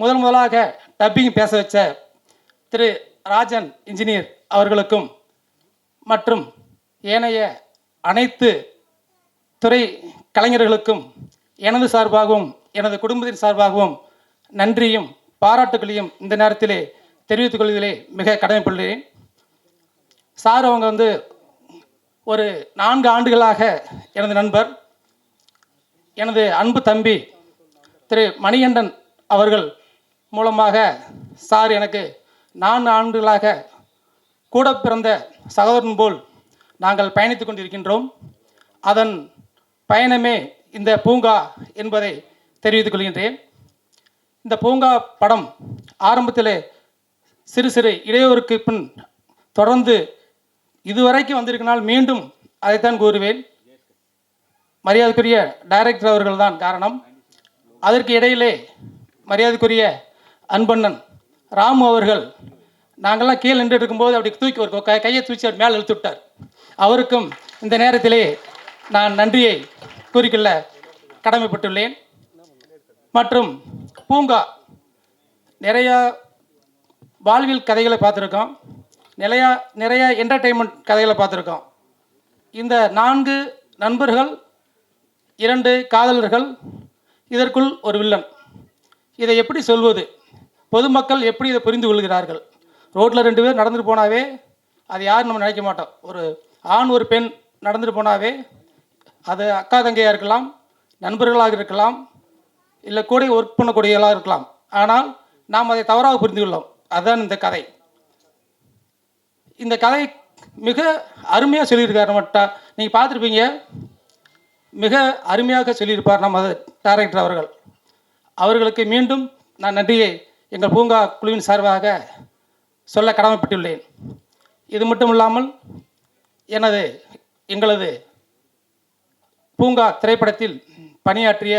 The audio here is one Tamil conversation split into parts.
முதலாக டப்பிங் பேச வச்ச திரு ராஜன் இன்ஜினியர் அவர்களுக்கும் மற்றும் ஏனைய அனைத்து துறை கலைஞர்களுக்கும் எனது சார்பாகவும் எனது குடும்பத்தின் சார்பாகவும் நன்றியும் பாராட்டுகளையும் இந்த நேரத்திலே தெரிவித்துக் கொள்வதிலே மிக கடமைப்படுகிறேன். சார் அவங்க ஒரு 4 ஆண்டுகளாக எனது நண்பர், எனது அன்பு தம்பி திரு மணிகண்டன் அவர்கள் மூலமாக சார் எனக்கு 4 ஆண்டுகளாக கூட பிறந்த சகோதரன் போல் நாங்கள் பயணித்து கொண்டிருக்கின்றோம். அதன் பயணமே இந்த பூங்கா என்பதை தெரிவித்துக் கொள்கின்றேன். இந்த பூங்கா படம் ஆரம்பத்தில் சிறு சிறு இடையூறுக்கு பின் தொடர்ந்து இதுவரைக்கும் வந்திருக்கனால் மீண்டும் அதைத்தான் கூறுவேன். மரியாதைக்குரிய டைரக்டர் அவர்கள் தான் காரணம். அதற்கு இடையிலே மரியாதைக்குரிய அன்பண்ணன் ராமு அவர்கள் நாங்கள்லாம் கீழே நின்று இருக்கும்போது அப்படி தூக்கி ஒரு கையை தூக்கி அவர் மேலே இழுத்து விட்டார். அவருக்கும் இந்த நேரத்திலே நான் நன்றியை கூறிக்கொள்ள கடமைப்பட்டுள்ளேன். மற்றும் பூங்கா நிறையா வாழ்வியல் கதைகளை பார்த்துருக்கோம், நிறைய என்டர்டெயின்மெண்ட் கதைகளை பார்த்துருக்கோம். இந்த 4 நண்பர்கள், 2 காதலர்கள், இதற்குள் ஒரு வில்லன். இதை எப்படி சொல்வது? பொதுமக்கள் எப்படி இதை புரிந்து கொள்கிறார்கள்? ரோட்டில் 2 பேர் நடந்துட்டு போனாவே அது யாரும் நம்ம நினைக்க மாட்டோம். ஒரு ஆண் ஒரு பெண் நடந்துட்டு போனாவே அது அக்கா தங்கையாக இருக்கலாம், நண்பர்களாக இருக்கலாம், இல்லை கூட ஒர்க் பண்ணக்கூடியவர்களாக இருக்கலாம். ஆனால் நாம் அதை தவறாக புரிந்து கொள்ளோம். அதுதான் இந்த கதை. இந்த கதை மிக அருமையாக சொல்லியிருக்கார். நம்ம நீங்கள் பார்த்துருப்பீங்க, மிக அருமையாக சொல்லியிருப்பார் நமது டைரக்டர் அவர்கள். அவர்களுக்கு மீண்டும் நான் நன்றியை எங்கள் பூங்கா குழுவின் சார்பாக சொல்ல கடமைப்பட்டுள்ளேன். இது மட்டும் இல்லாமல் எங்களது பூங்கா திரைப்படத்தில் பணியாற்றிய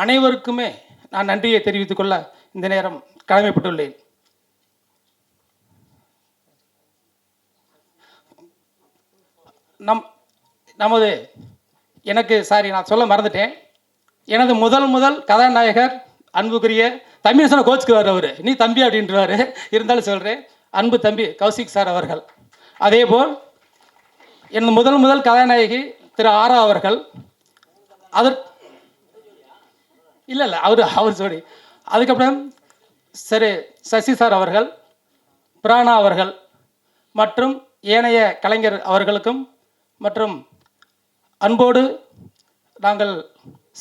அனைவருக்குமே நான் நன்றியை தெரிவித்துக் கொள்ள இந்த நேரம் கடமைப்பட்டுள்ளேன். நான் சொல்ல மறந்துட்டேன். எனது முதல் கதாநாயகர் அன்புக்குரிய தம்பி சொன்ன கோச்சுக்குவார். அவர் நீ தம்பி அப்படின்றவார். இருந்தாலும் சொல்கிறேன், அன்பு தம்பி கௌசிக் சார் அவர்கள். அதேபோல் எனது முதல் கதாநாயகி திரு ஆரா அவர்கள். இல்லை அவர் சொல்லி அதுக்கப்புறம் சரி சசி சார் அவர்கள், பிராணா அவர்கள் மற்றும் ஏனைய கலைஞர் அவர்களுக்கும் மற்றும் அன்போடு நாங்கள்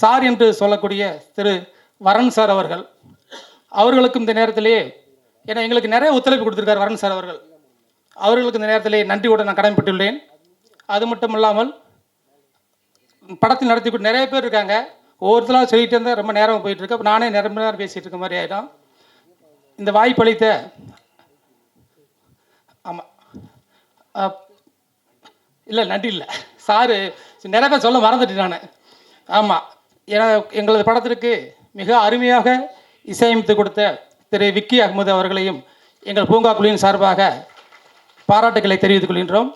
சார் என்று சொல்லக்கூடிய திரு வரன் சார் அவர்களுக்கும் இந்த நேரத்திலேயே எங்களுக்கு நிறைய ஒத்துழைப்பு கொடுத்துருக்கார் வரன் சார் அவர்களுக்கு இந்த நேரத்திலே நன்றியோடு நான் கடமைப்பட்டுள்ளேன். அது மட்டும் இல்லாமல் படத்தில் நடத்தி நிறைய பேர் இருக்காங்க. ஒவ்வொருத்தராக சொல்லிகிட்டு இருந்தால் ரொம்ப நேரம் போயிட்டுருக்கு. அப்போ நானே ரொம்ப நேரம் பேசிகிட்டு இருக்க மாதிரி ஆகிடும். இந்த வாய்ப்பளித்த ஆமாம் இல்லை நன்றி இல்லை சாரு நிறைய பேர் சொல்ல மறந்துட்டேன் நான். ஆமாம், எங்களது படத்திற்கு மிக அருமையாக இசையமைத்து கொடுத்த திரு விக்கி அகமது அவர்களையும் எங்கள் பூங்கா குழுவின் சார்பாக பாராட்டுக்களை தெரிவித்துக் கொள்கின்றோம்.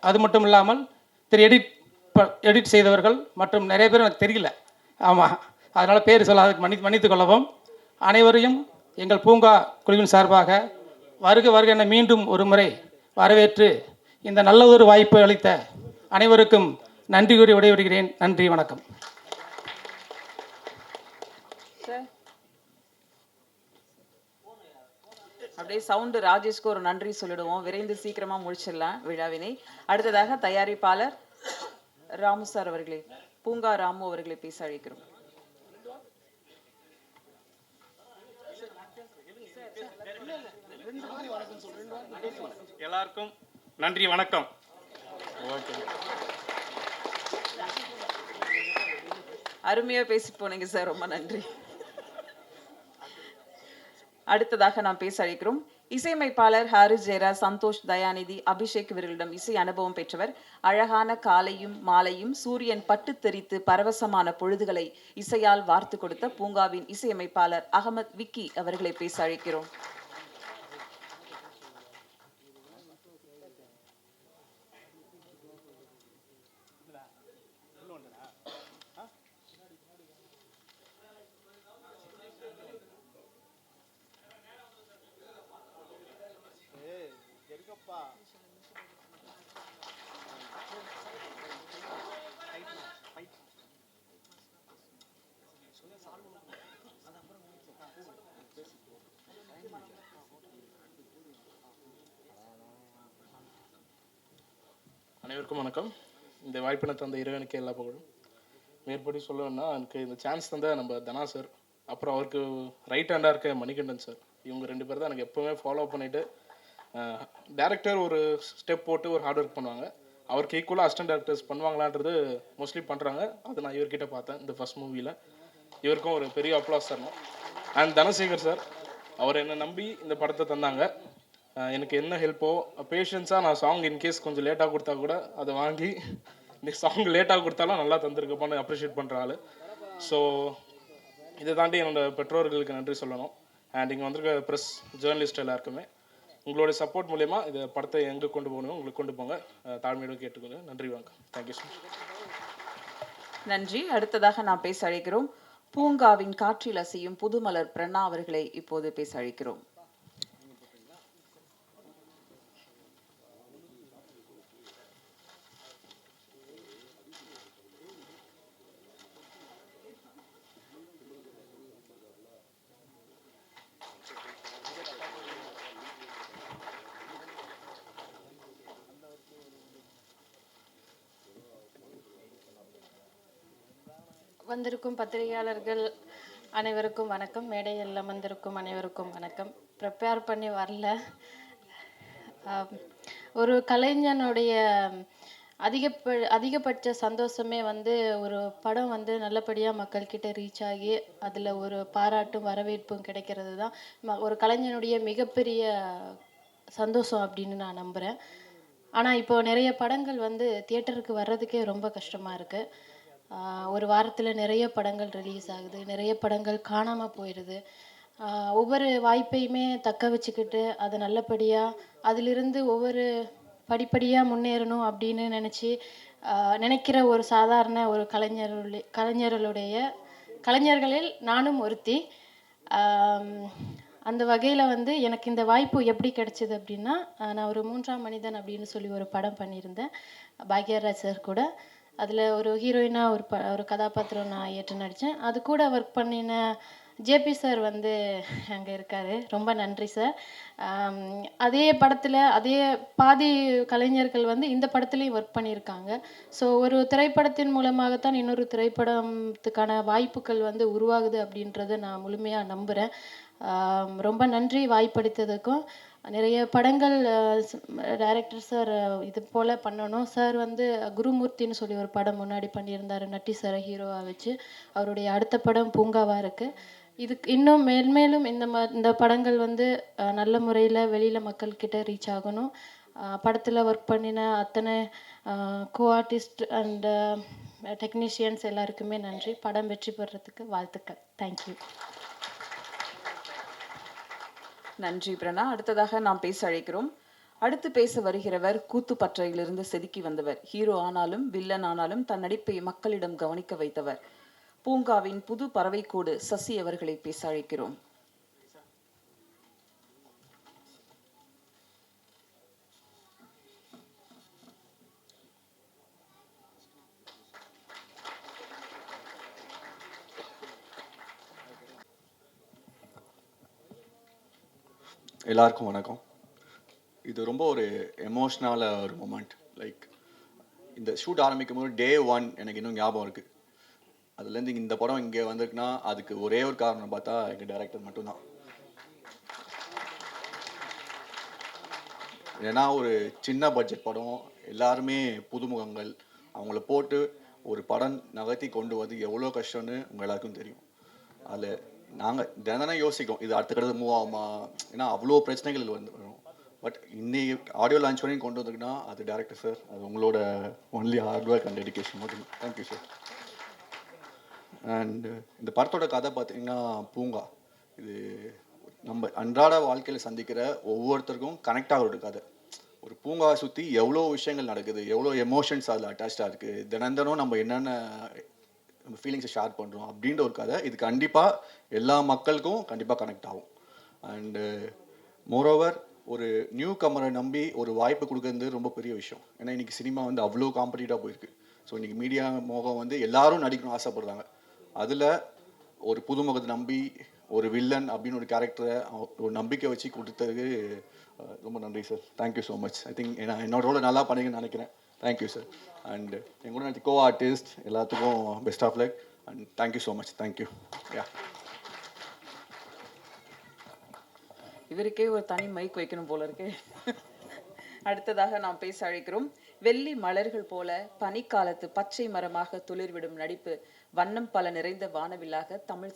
அது மட்டும் இல்லாமல் திரு எடிட் செய்தவர்கள் மற்றும் நிறைய பேர் எனக்கு தெரியல. ஆமாம், அதனால் பேர் சொல்ல அதுக்கு மன்னித்து கொள்ளவும். அனைவரையும் எங்கள் பூங்கா குழுவின் சார்பாக வருக என மீண்டும் ஒரு முறை வரவேற்று இந்த நல்ல ஒரு வாய்ப்பு அளித்த அனைவருக்கும் நன்றி கூறி விடைபெறுகிறேன். நன்றி, வணக்கம். அப்படியே சவுண்டு ராஜேஷ்க்கு ஒரு நன்றி சொல்லிடுவோம். விரைந்து சீக்கிரமா முடிச்சிடலாம் விழாவினை. அடுத்ததாக தயாரிப்பாளர் ராமு சார் அவர்களே, பூங்கா ராமு அவர்களை பேச அழைக்கிறோம். எல்லாருக்கும் நன்றி, வணக்கம். அருமையா பேசி போனீங்க சார், ரொம்ப நன்றி. அடுத்ததாக நாம் பேச அழைக்கிறோம் இசையமைப்பாளர் ஹாரிஸ் ஜெயரா, சந்தோஷ், தயாநிதி, அபிஷேக் இவர்களிடம் இசை அனுபவம் பெற்றவர். அழகான காலையும் மாலையும் சூரியன் பட்டு தெரித்து பரவசமான பொழுதுகளை இசையால் வார்த்து கொடுத்த பூங்காவின் இசையமைப்பாளர் அகமத் விக்கி அவர்களை பேச அழைக்கிறோம். அனைவருக்கும் வணக்கம். இந்த வாய்ப்பினை தந்த இறைவனுக்கு எல்லா புகழும். மேற்படி சொல்லணும்னா எனக்கு இந்த சான்ஸ் தந்த நம்ம தனா சார், அப்புறம் அவருக்கு ரைட் ஹேண்டாக இருக்க மணிகண்டன் சார், இவங்க 2 பேர் தான் எனக்கு எப்போவுமே ஃபாலோ பண்ணிவிட்டு டேரக்டர் ஒரு ஸ்டெப் போட்டு ஒரு ஹார்ட் ஒர்க் பண்ணுவாங்க. அவருக்கு ஈக்குவலாக அசிஸ்டன்ட் டேரக்டர்ஸ் பண்ணுவாங்களான்றது மோஸ்ட்லி பண்ணுறாங்க. அது நான் இவர்கிட்ட பார்த்தேன் இந்த ஃபர்ஸ்ட் மூவியில். இவருக்கும் ஒரு பெரிய அப்ளாஸ் தரணும். அண்ட் தனசேகர் சார், அவர் என்னை நம்பி இந்த படத்தை தந்தாங்க. எனக்கு என்ன ஹெல்ப்போ பேஷன்ஸாக நான் சாங் இன்கேஸ் கொஞ்சம் லேட்டாக கொடுத்தா கூட அதை வாங்கி இந்த சாங் லேட்டாக கொடுத்தாலும் நல்லா தந்திருக்கப்பான்னு அப்ரிஷியேட் பண்ணுற ஆள். ஸோ இதை தாண்டி என்னோடய பெற்றோர்களுக்கு நன்றி சொல்லணும். அண்ட் இங்கே வந்திருக்க ப்ரெஸ் ஜேர்னலிஸ்ட் எல்லாருக்குமே உங்களுடைய சப்போர்ட் மூலயமா இந்த படத்தை எங்கே கொண்டு போகணும் உங்களுக்கு கொண்டு போங்க. தாழ்மையோடு கேட்டுக்கோங்க. நன்றி, வணக்கம். Thank you so much. நன்றி. அடுத்ததாக நாம் பேச அழைக்கிறோம் பூங்காவின் காற்றில் அசையும் புதுமலர் பிரண்ணா அவர்களை இப்போது பேச அழைக்கிறோம். வந்திருக்கும் பத்திரிகையாளர்கள் அனைவருக்கும் வணக்கம். மேடையில் அமர்ந்திருக்கும் அனைவருக்கும் வணக்கம். ப்ரிப்பேர் பண்ணி வரல. ஒரு கலைஞனுடைய அதிகபட்ச சந்தோஷமே வந்து ஒரு படம் வந்து நல்லபடியாக மக்கள்கிட்ட ரீச் ஆகி அதில் ஒரு பாராட்டும் வரவேற்பும் கிடைக்கிறது தான் ஒரு கலைஞனுடைய மிகப்பெரிய சந்தோஷம் அப்படின்னு நான் நம்புகிறேன். ஆனால் இப்போ நிறைய படங்கள் வந்து தியேட்டருக்கு வர்றதுக்கே ரொம்ப கஷ்டமாக இருக்குது. ஒரு வாரத்தில் நிறைய படங்கள் ரிலீஸ் ஆகுது, நிறைய படங்கள் காணாமல் போயிடுது. ஒவ்வொரு வாய்ப்பையுமே தக்க வச்சுக்கிட்டு அதை நல்லபடியாக அதிலிருந்து ஒவ்வொரு படிப்படியாக முன்னேறணும் அப்படின்னு நினைக்கிற ஒரு சாதாரண ஒரு கலைஞர்களில் நானும் ஒருத்தி. அந்த வகையில் வந்து எனக்கு இந்த வாய்ப்பு எப்படி கிடைச்சிது அப்படின்னா, நான் ஒரு 3ஆம் மனிதன் அப்படின்னு சொல்லி ஒரு படம் பண்ணியிருந்தேன் பாக்யராஜ் சார் கூட. அதில் ஒரு ஹீரோயினாக ஒரு கதாபாத்திரம் நான் ஏற்று நடித்தேன். அது கூட ஒர்க் பண்ணின ஜேபி சார் வந்து அங்கே இருக்கார். ரொம்ப நன்றி சார். அதே படத்தில் அதே பாதி கலைஞர்கள் வந்து இந்த படத்துலேயும் ஒர்க் பண்ணியிருக்காங்க. ஸோ ஒரு திரைப்படத்தின் மூலமாகத்தான் இன்னொரு திரைப்படத்துக்கான வாய்ப்புகள் வந்து உருவாகுது அப்படின்றத நான் முழுமையாக நம்புகிறேன். ரொம்ப நன்றி வாய்ப்பளித்ததுக்கும். நிறைய படங்கள் டைரக்டர் சார் இது போல் பண்ணணும். சார் வந்து குருமூர்த்தின்னு சொல்லி ஒரு படம் முன்னாடி பண்ணியிருந்தார், நட்டி சாரை ஹீரோவாக வச்சு. அவருடைய அடுத்த படம் பூங்காவாக இருக்குது. இதுக்கு இன்னும் மேல்மேலும் இந்த படங்கள் வந்து நல்ல முறையில் வெளியில் மக்கள்கிட்ட ரீச் ஆகணும். படத்தில் ஒர்க் பண்ணின அத்தனை கோ ஆர்டிஸ்ட் அண்ட் டெக்னீஷியன்ஸ் எல்லாருக்குமே நன்றி. படம் வெற்றி பெறத்துக்கு வாழ்த்துக்கள். தேங்க்யூ. நன்றி பிரணா. அடுத்ததாக நாம் பேச அழைக்கிறோம். அடுத்து பேச வருகிறவர் கூத்துப்பற்றையிலிருந்து செதுக்கி வந்தவர். ஹீரோ ஆனாலும் வில்லன் ஆனாலும் தன் நடிப்பை மக்களிடம் கவனிக்க வைத்தவர். பூங்காவின் புது பறவைக்கூடு சசி அவர்களை பேச அழைக்கிறோம். எல்லாருக்கும் வணக்கம். இது ரொம்ப ஒரு எமோஷ்னலான ஒரு மூமெண்ட். லைக் இந்த ஷூட் ஆரம்பிக்கும் போது டே 1 எனக்கு இன்னும் ஞாபகம் இருக்குது. அதுலேருந்து இந்த படம் இங்கே வந்திருக்குன்னா அதுக்கு ஒரே ஒரு காரணம் பார்த்தா எங்கள் டைரக்டர் மட்டும்தான். ஏன்னா ஒரு சின்ன பட்ஜெட் படம், எல்லாருமே புதுமுகங்கள், அவங்கள போட்டு ஒரு படம் நகர்த்தி கொண்டு வந்து எவ்வளோ கஷ்டம்னு உங்கள் எல்லாருக்கும் தெரியும். அதில் நாங்கள் தினம் யோசிக்கும் இது அடுத்த கட்டத்தில் மூவ் ஆகுமா, ஏன்னா அவ்வளோ பிரச்சனைகள் வந்து வரும். பட் இன்னைக்கு ஆடியோ லான்ச் பண்ணி கொண்டு வந்திருக்குன்னா அது டேரக்டர் சார், அது உங்களோட only hard work and dedication மட்டும். Thank you sir. அண்ட் இந்த படத்தோட கதை பார்த்தீங்கன்னா பூங்கா. இது நம்ம அன்றாட வாழ்க்கையில் சந்திக்கிற ஒவ்வொருத்தருக்கும் கனெக்ட் ஆகிற ஒரு கதை. ஒரு பூங்காவை சுற்றி எவ்வளோ விஷயங்கள் நடக்குது, எவ்வளோ எமோஷன்ஸ் அதில் அட்டாச்சாக இருக்குது, தினம் நம்ம என்னென்ன நம்ம ஃபீலிங்ஸை ஷேர் பண்ணுறோம் அப்படின்ற ஒரு கதை. இது கண்டிப்பாக எல்லா மக்களுக்கும் கண்டிப்பாக கனெக்ட் ஆகும். அண்டு மோரோவர் ஒரு நியூ கமரை நம்பி ஒரு வாய்ப்பு கொடுக்குறது ரொம்ப பெரிய விஷயம். ஏன்னா இன்றைக்கி சினிமா வந்து அவ்வளோ காம்படிட்டிவாக போயிருக்கு. ஸோ இன்றைக்கி மீடியா முகம் வந்து எல்லாரும் நடிக்கணும்னு ஆசைப்படுறாங்க. அதில் ஒரு புதுமுகத்தை நம்பி ஒரு வில்லன் அப்படின்னு ஒரு கேரக்டரை ஒரு நம்பிக்கை வச்சு கொடுத்ததுக்கு ரொம்ப நன்றி sir. Thank you so much. I think என்னோட ரோலை நல்லா பண்ணிங்கன்னு நினைக்கிறேன். Thank you sir. அண்ட் என் கூட நடிச்ச கோ ஆர்டிஸ்ட் எல்லாத்துக்கும் best of luck and thank you so much. Thank you. Yeah. இவருக்கே ஒரு தனி மைக் வைக்கணும் போல இருக்கே. அடுத்ததாக நாம் பேச அழைக்கிறோம். வெள்ளி மலர்கள் போல பனிக்காலத்து பச்சை மரமாக துளிர்விடும் நடிப்பு, வண்ணம் பல நிறைந்த வானவில்லாக தமிழ்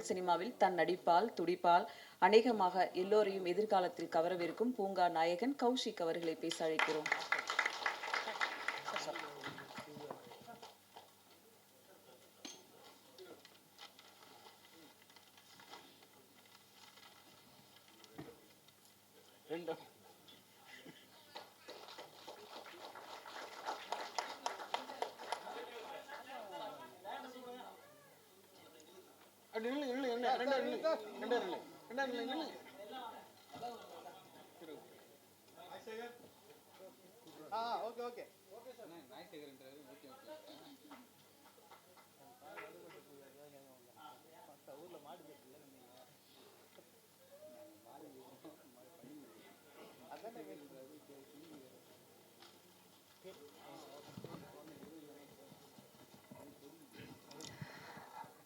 சினிமாவில் தன் நடிப்பால் துடிப்பால் அநேகமாக எல்லோரையும் எதிர்காலத்தில் கவரவிருக்கும் பூங்கா நாயகன் கௌஷிக் அவர்களை பேச அழைக்கிறோம்.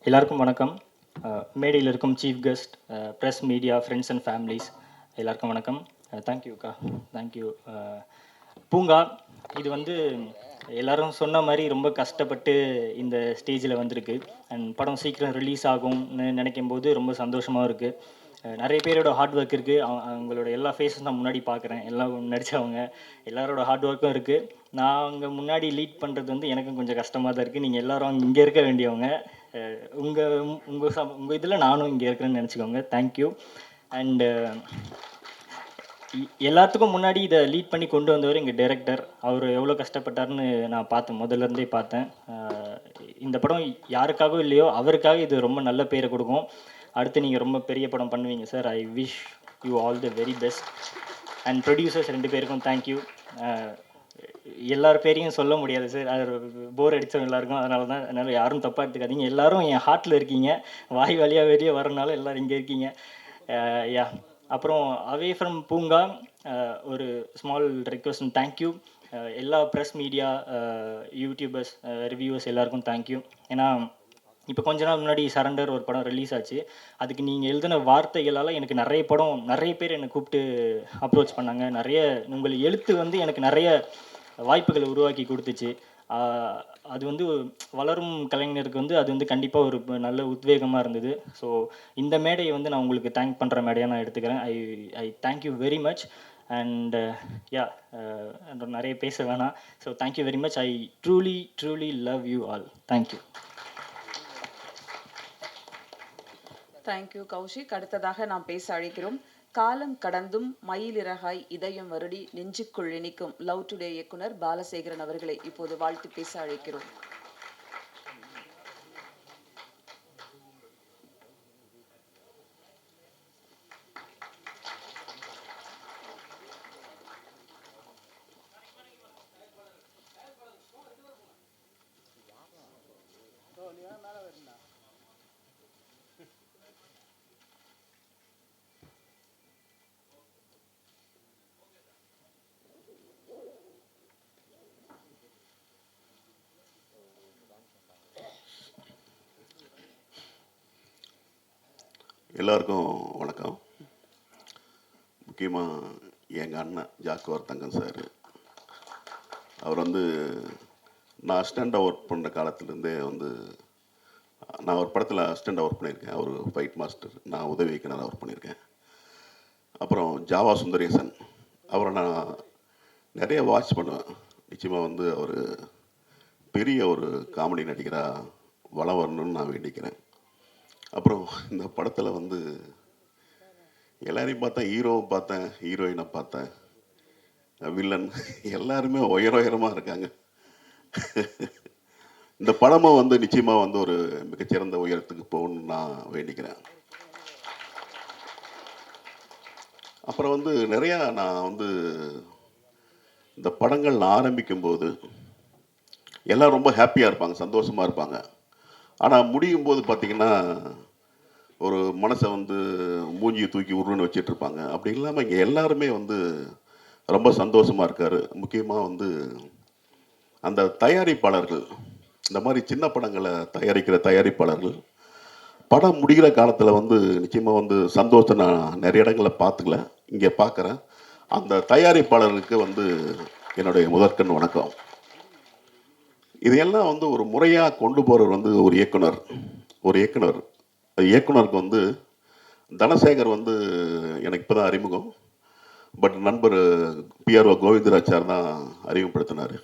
எல்லாருக்கும் வணக்கம். மேடையில் இருக்கும் chief guest, press, media, friends and families எல்லாருக்கும் வணக்கம். தேங்க்யூக்கா, தேங்க்யூ. பூங்கா இது வந்து எல்லாரும் சொன்ன மாதிரி ரொம்ப கஷ்டப்பட்டு இந்த ஸ்டேஜில் வந்திருக்கு. அண்ட் படம் சீக்கிரம் ரிலீஸ் ஆகும்னு நினைக்கும் போது ரொம்ப சந்தோஷமாக இருக்குது. நிறைய பேரோட ஹார்ட் ஒர்க் இருக்குது. அவங்களோட எல்லா ஃபேஸும் நான் முன்னாடி பார்க்குறேன். எல்லாம் நடித்தவங்க எல்லாரோட ஹார்ட் ஒர்க்கும் இருக்குது. நான் அங்கே முன்னாடி லீட் பண்ணுறது வந்து எனக்கும் கொஞ்சம் கஷ்டமாக தான் இருக்குது. நீங்கள் எல்லோரும் இங்கே இருக்க வேண்டியவங்க. உங்கள் இதில் நானும் இங்கே இருக்கிறேன்னு நினச்சிக்கோங்க. தேங்க்யூ. அண்டு எல்லாத்துக்கும் முன்னாடி இதை லீட் பண்ணி கொண்டு வந்தவர் எங்கள் டைரக்டர். அவர் எவ்வளோ கஷ்டப்பட்டார்னு நான் பார்த்தேன், முதல்லேருந்தே பார்த்தேன். இந்த படம் யாருக்காகவும் இல்லையோ அவருக்காக இது ரொம்ப நல்ல பேரை கொடுக்கும். அடுத்து நீங்கள் ரொம்ப பெரிய படம் பண்ணுவீங்க sir. I wish you all the very best. And producers 2 பேருக்கும் தேங்க்யூ. எல்லார் பேரையும் சொல்ல முடியாது சார், அது போர் அடித்தவங்க எல்லாருக்கும். அதனால யாரும் தப்பாக எடுத்துக்காதீங்க. எல்லோரும் என் ஹார்ட்டில் இருக்கீங்க. வாய் வழியாக வெளியே வரனால எல்லோரும் இங்கே இருக்கீங்க. யா. அப்புறம் அவே ஃப்ரம் பூங்கா ஒரு ஸ்மால் ரெக்வஸ்ட் அண்ட் தேங்க்யூ. எல்லா ப்ரெஸ், மீடியா, யூடியூபர்ஸ், ரிவ்யூவர்ஸ் எல்லாருக்கும் தேங்க்யூ. ஏன்னா இப்போ கொஞ்ச நாள் முன்னாடி சரண்டர் ஒரு படம் ரிலீஸ் ஆச்சு. அதுக்கு நீங்கள் எழுதின வார்த்தைகளால் எனக்கு நிறைய பேர் என்னை கூப்பிட்டு அப்ரோச் பண்ணாங்க. உங்கள் எழுத்து வந்து எனக்கு நிறைய வாய்ப்புகளை உருவாக்கி கொடுத்துச்சு. அது வந்து வளரும் கலைஞருக்கு வந்து அது வந்து கண்டிப்பாக ஒரு நல்ல உத்வேகமாக இருந்தது. ஸோ இந்த மேடையை வந்து நான் உங்களுக்கு தேங்க் பண்ணுற மேடையாக நான் எடுத்துக்கிறேன். I thank you very much. And yeah, நிறைய பேச வேணாம். So thank you very much. I truly love you all. Thank you. Thank you Kaushik. அடுத்ததாக நாம் பேச அழைக்கிறோம். காலம் கடந்தும் மயிலிறகாய் இதயம் வருடி நெஞ்சுக்குள் இனிக்கும் லவ் டுடே இயக்குனர் பாலசேகரன் அவர்களை இப்போது வாழ்த்து பேச அழைக்கிறோம். எல்லாருக்கும் வணக்கம். முக்கியமாக எங்கள் அண்ணன் ஜாக்குவார் தங்கம் சார். அவர் வந்து நான் அசிஸ்டண்ட்டாக ஒர்க் பண்ணுற காலத்துலேருந்தே வந்து நான் ஒரு படத்தில் அசிஸ்டண்ட்டாக ஒர்க் பண்ணியிருக்கேன். அவர் ஃபைட் மாஸ்டர், நான் உதவி இயக்குனராக ஒர்க் பண்ணியிருக்கேன். அப்புறம் ஜாவா சுந்தரேசன், அவரை நான் நிறைய வாட்ச் பண்ணுவேன். நிச்சயமாக வந்து அவர் பெரிய ஒரு காமெடி நடிகராக வளம் வரணும்னு நான் வேண்டிக்கிறேன். அப்புறம் இந்த படத்தில் வந்து எல்லாரையும் பார்த்தேன், ஹீரோவை பார்த்தேன், ஹீரோயினை பார்த்தேன், வில்லன் எல்லாருமே உயரமாக இருக்காங்க. இந்த படமும் வந்து நிச்சயமாக வந்து ஒரு மிகச்சிறந்த உயரத்துக்கு போகணும்னு நான் வேண்டிக்கிறேன். அப்புறம் வந்து நிறையா நான் வந்து இந்த படங்கள் நான் ஆரம்பிக்கும்போது எல்லாம் ரொம்ப ஹாப்பியாக இருப்பாங்க, சந்தோஷமாக இருப்பாங்க. ஆனால் முடியும் போது பார்த்திங்கன்னா ஒரு மனசை வந்து மூஞ்சியை தூக்கி உருன்னு வச்சிட்ருப்பாங்க. அப்படி இல்லாமல் இங்கே எல்லாருமே வந்து ரொம்ப சந்தோஷமாக இருக்கார். முக்கியமாக வந்து அந்த தயாரிப்பாளர்கள், இந்த மாதிரி சின்ன படங்களை தயாரிக்கிற தயாரிப்பாளர்கள் படம் முடிகிற காலத்தில் வந்து நிச்சயமாக வந்து சந்தோஷத்தை நான் நிறைய இடங்களில் பார்த்துக்கல, இங்கே பார்க்குறேன். அந்த தயாரிப்பாளருக்கு வந்து என்னுடைய முதற்கண் வணக்கம். இதையெல்லாம் வந்து ஒரு முறையாக கொண்டு போகிறவர் வந்து ஒரு இயக்குனர். இயக்குனருக்கு வந்து தனசேகர் வந்து எனக்கு இப்போ தான் அறிமுகம். பட் நண்பர் பிஆர்ஓ கோவிந்தராஜ் தான் அறிமுகப்படுத்தினார்.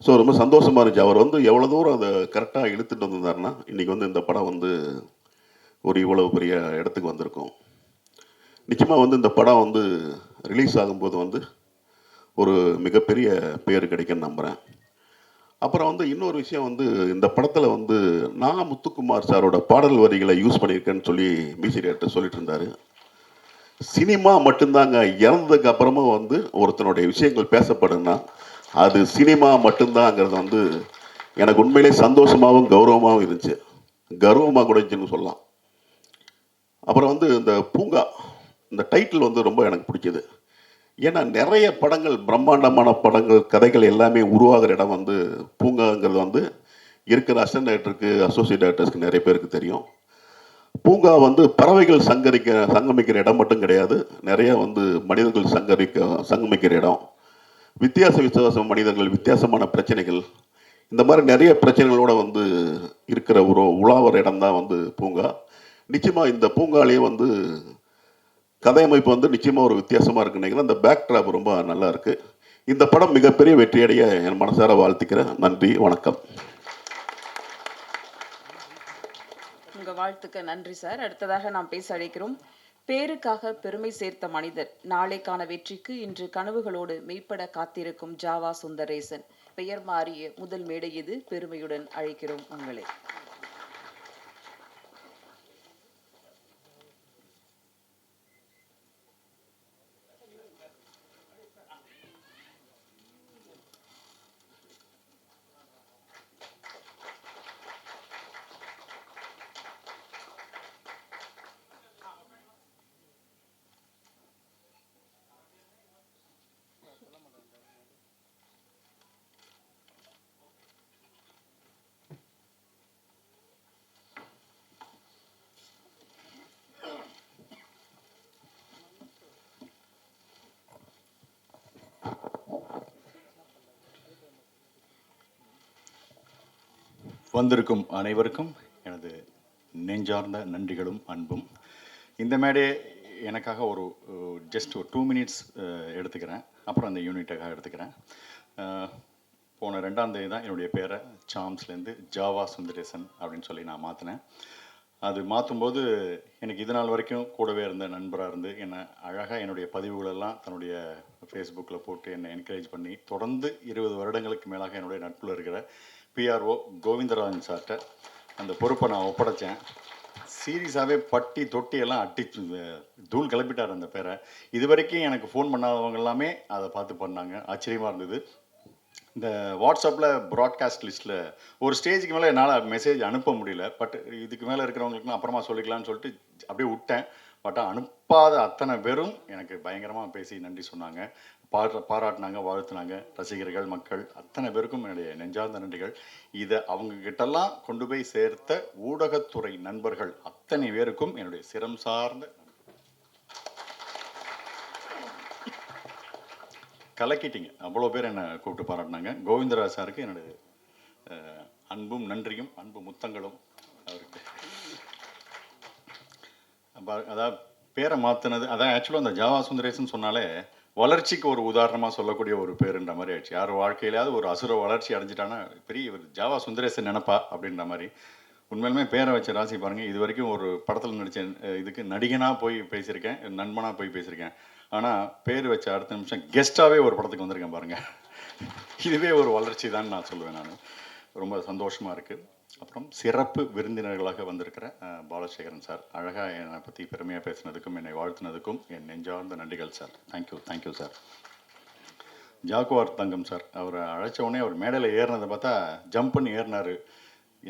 ஸோ ரொம்ப சந்தோஷமாக இருந்துச்சு. அவர் வந்து எவ்வளோ தூரம் அதை கரெக்டாக இழுத்துட்டு வந்திருந்தாருன்னா இன்றைக்கி வந்து இந்த படம் வந்து ஒரு இவ்வளவு பெரிய இடத்துக்கு வந்திருக்கும். நிச்சயமாக வந்து இந்த படம் வந்து ரிலீஸ் ஆகும்போது வந்து ஒரு மிகப்பெரிய பேர் கிடைக்குன்னு நம்புகிறேன். அப்புறம் வந்து இன்னொரு விஷயம் வந்து இந்த படத்தில் வந்து நான் முத்துக்குமார் சாரோட பாடல் வரிகளை யூஸ் பண்ணியிருக்கேன்னு சொல்லி மியூசிக் சொல்லிட்டு இருந்தார். சினிமா மட்டும்தாங்க, இறந்ததுக்கு அப்புறமா வந்து ஒருத்தனுடைய விஷயங்கள் பேசப்படுன்னா அது சினிமா மட்டும்தாங்கிறது வந்து எனக்கு உண்மையிலே சந்தோஷமாகவும் கௌரவமாகவும் இருந்துச்சு. கர்வமாக கூட இருந்துச்சுன்னு சொல்லலாம். அப்புறம் வந்து இந்த பூங்கா, இந்த டைட்டில் வந்து ரொம்ப எனக்கு பிடிச்சது. ஏன்னா நிறைய படங்கள், பிரம்மாண்டமான படங்கள், கதைகள் எல்லாமே உருவாகிற இடம் வந்து பூங்காங்கிறது வந்து இருக்கிற அசிஸ்டன்ட் டைரக்டருக்கு, அசோசியேட் டைரக்டர்ஸ்க்கு நிறைய பேருக்கு தெரியும். பூங்கா வந்து பறவைகள் சங்கமிக்கிற இடம் மட்டும் கிடையாது, நிறைய வந்து மனிதர்கள் சங்கமிக்கிற இடம். வித்தியாச மனிதர்கள், வித்தியாசமான பிரச்சனைகள், இந்த மாதிரி நிறைய பிரச்சனைகளோட வந்து இருக்கிற ஒரு உலாவர இடம் தான் வந்து பூங்கா. நிச்சயமாக இந்த பூங்காலேயே வந்து கதை அமைப்பு வந்து நிச்சயமாக ஒரு வித்தியாசமாக இருக்குன்னு நினைக்கிறேன். அந்த பேக் ட்ராப் ரொம்ப நல்லா இருக்குது. இந்த படம் மிகப்பெரிய வெற்றியடைய என் மனசார வாழ்த்துக்கிறேன். நன்றி, வணக்கம். உங்க வாழ்த்துக்கு நன்றி சார். அடுத்ததாக நாம் பேச அழைக்கிறோம். பேருக்காக பெருமை சேர்த்த மனிதர், நாளைக்கான வெற்றிக்கு இன்று கனவுகளோடு மெய்ப்பட காத்திருக்கும் ஜாவா சுந்தரேசன். பெயர் மாறிய முதல் மேடை இது. பெருமையுடன் அழைக்கிறோம் உங்களை. வந்திருக்கும் அனைவருக்கும் எனது நெஞ்சார்ந்த நன்றிகளும் அன்பும். இந்த மேடே எனக்காக ஒரு ஜஸ்ட் ஒரு 2 minutes எடுத்துக்கிறேன். அப்புறம் அந்த யூனிட்டுக்காக எடுத்துக்கிறேன். போன 2ஆம் தேதி தான் என்னுடைய பேரை சாம்ஸ்லேருந்து ஜாவா சுந்தரேசன் அப்படின்னு சொல்லி நான் மாற்றினேன். அது மாற்றும்போது எனக்கு இது நாள் வரைக்கும் கூடவே இருந்த நண்பராக இருந்து என்னை அழகாக என்னுடைய பதிவுகளெல்லாம் தன்னுடைய ஃபேஸ்புக்கில் போட்டு என்னை என்கரேஜ் பண்ணி தொடர்ந்து 20 வருடங்களுக்கு மேலாக என்னுடைய நட்பில் இருக்கிற பிஆர்ஓ கோவிந்தராஜன் சார்கிட்ட அந்த பொறுப்பை நான் ஒப்படைச்சேன். சீரியஸாகவே பட்டி தொட்டி எல்லாம் அட்டிச்சு தூள் கிளப்பிட்டார் அந்த பேரை. இது வரைக்கும் எனக்கு ஃபோன் பண்ணாதவங்க எல்லாமே அதை பார்த்து பண்ணாங்க. ஆச்சரியமாக இருந்தது. இந்த வாட்ஸ்அப்பில் ப்ராட்காஸ்ட் லிஸ்ட்டில் ஒரு ஸ்டேஜுக்கு மேலே என்னால் மெசேஜ் அனுப்ப முடியல. பட் இதுக்கு மேலே இருக்கிறவங்களுக்குலாம் அப்புறமா சொல்லிக்கலாம்னு சொல்லிட்டு அப்படியே விட்டேன். பட் அனுப்பாத அத்தனை பேரும் எனக்கு பயங்கரமாக பேசி நன்றி சொன்னாங்க, பாராட்டினாங்க, வாழ்த்துனாங்க. ரசிகர்கள், மக்கள் அத்தனை பேருக்கும் என்னுடைய நெஞ்சார்ந்த நன்றிகள். இதை அவங்கக்கிட்டெல்லாம் கொண்டு போய் சேர்த்த ஊடகத்துறை நண்பர்கள் அத்தனை பேருக்கும் என்னுடைய சிரம் சார்ந்த கலக்கிட்டீங்க. அவ்வளோ பேர் என்னை கூப்பிட்டு பாராட்டினாங்க. கோவிந்தராஜ் சாருக்கு என்னுடைய அன்பும் நன்றியும், அன்பு முத்தங்களும் அவருக்கு. அதாவது பேரை மாற்றினது, அதான் ஆக்சுவலாக அந்த ஜாவா சுந்தரேசன் சொன்னாலே வளர்ச்சிக்கு ஒரு உதாரணமாக சொல்லக்கூடிய ஒரு பேருன்ற மாதிரி ஆயிடுச்சு. யார் வாழ்க்கையிலாவது ஒரு அசுர வளர்ச்சி அடைஞ்சிட்டானா பெரிய ஒரு ஜாவா சுந்தரேசன் நினைப்பா அப்படின்ற மாதிரி. உண்மையிலுமே பேரை வச்ச ராசி பாருங்கள். இது வரைக்கும் ஒரு படத்தில் நடித்த இதுக்கு நடிகனாக போய் பேசியிருக்கேன், நண்பனாக போய் பேசியிருக்கேன். ஆனால் பேர் வச்ச அடுத்த நிமிஷம் கெஸ்ட்டாகவே ஒரு படத்துக்கு வந்திருக்கேன் பாருங்கள். இதுவே ஒரு வளர்ச்சி தான் நான் சொல்லுவேன். நான் ரொம்ப சந்தோஷமாக இருக்குது. அப்புறம் சிறப்பு விருந்தினர்களாக வந்திருக்கிற பாலசேகரன் சார், அழகாக என்னை பற்றி பெருமையாக பேசினதுக்கும் என்னை வாழ்த்தினதுக்கும் என் நெஞ்சார்ந்த நன்றிகள் சார். Thank you sir. ஜாக்குவார் தங்கம் சார், அவரை அழைச்ச உடனே அவர் மேடையில் ஏறினதை பார்த்தா ஜம்ப் பண்ணி ஏறினார்.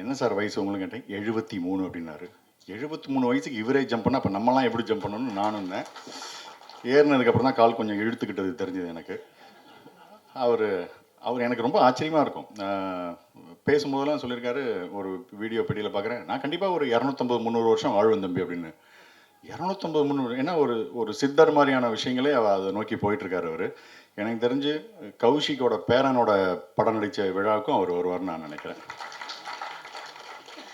என்ன சார் வயசு உங்களுக்கு கேட்டேன். 73 அப்படின்னாரு. 73 வயசுக்கு இவரே ஜம்ப் பண்ணால் அப்போ நம்மலாம் எப்படி ஜம்ப் பண்ணணும்னு நானும் இருந்தேன். ஏறினதுக்கப்புறம் தான் கால் கொஞ்சம் இழுத்துக்கிட்டது தெரிஞ்சது எனக்கு. அவர் அவர் எனக்கு ரொம்ப ஆச்சரியமாக இருக்கும். பேசும்போதெல்லாம் சொல்லியிருக்காரு, ஒரு வீடியோ பெட்டியில் பார்க்குறேன், நான் கண்டிப்பாக ஒரு 250-300 வருஷம் வாழ்வேன் தம்பி அப்படின்னு. 250-300 ஏன்னா ஒரு ஒரு சித்தர் மாதிரியான விஷயங்களே அதை நோக்கி போயிட்டுருக்காரு அவர். எனக்கு தெரிஞ்சு கௌஷிக்கோட பேரனோட படம் நடித்த விழாவுக்கும் அவர் வருவார்னு நான் நினைக்கிறேன்.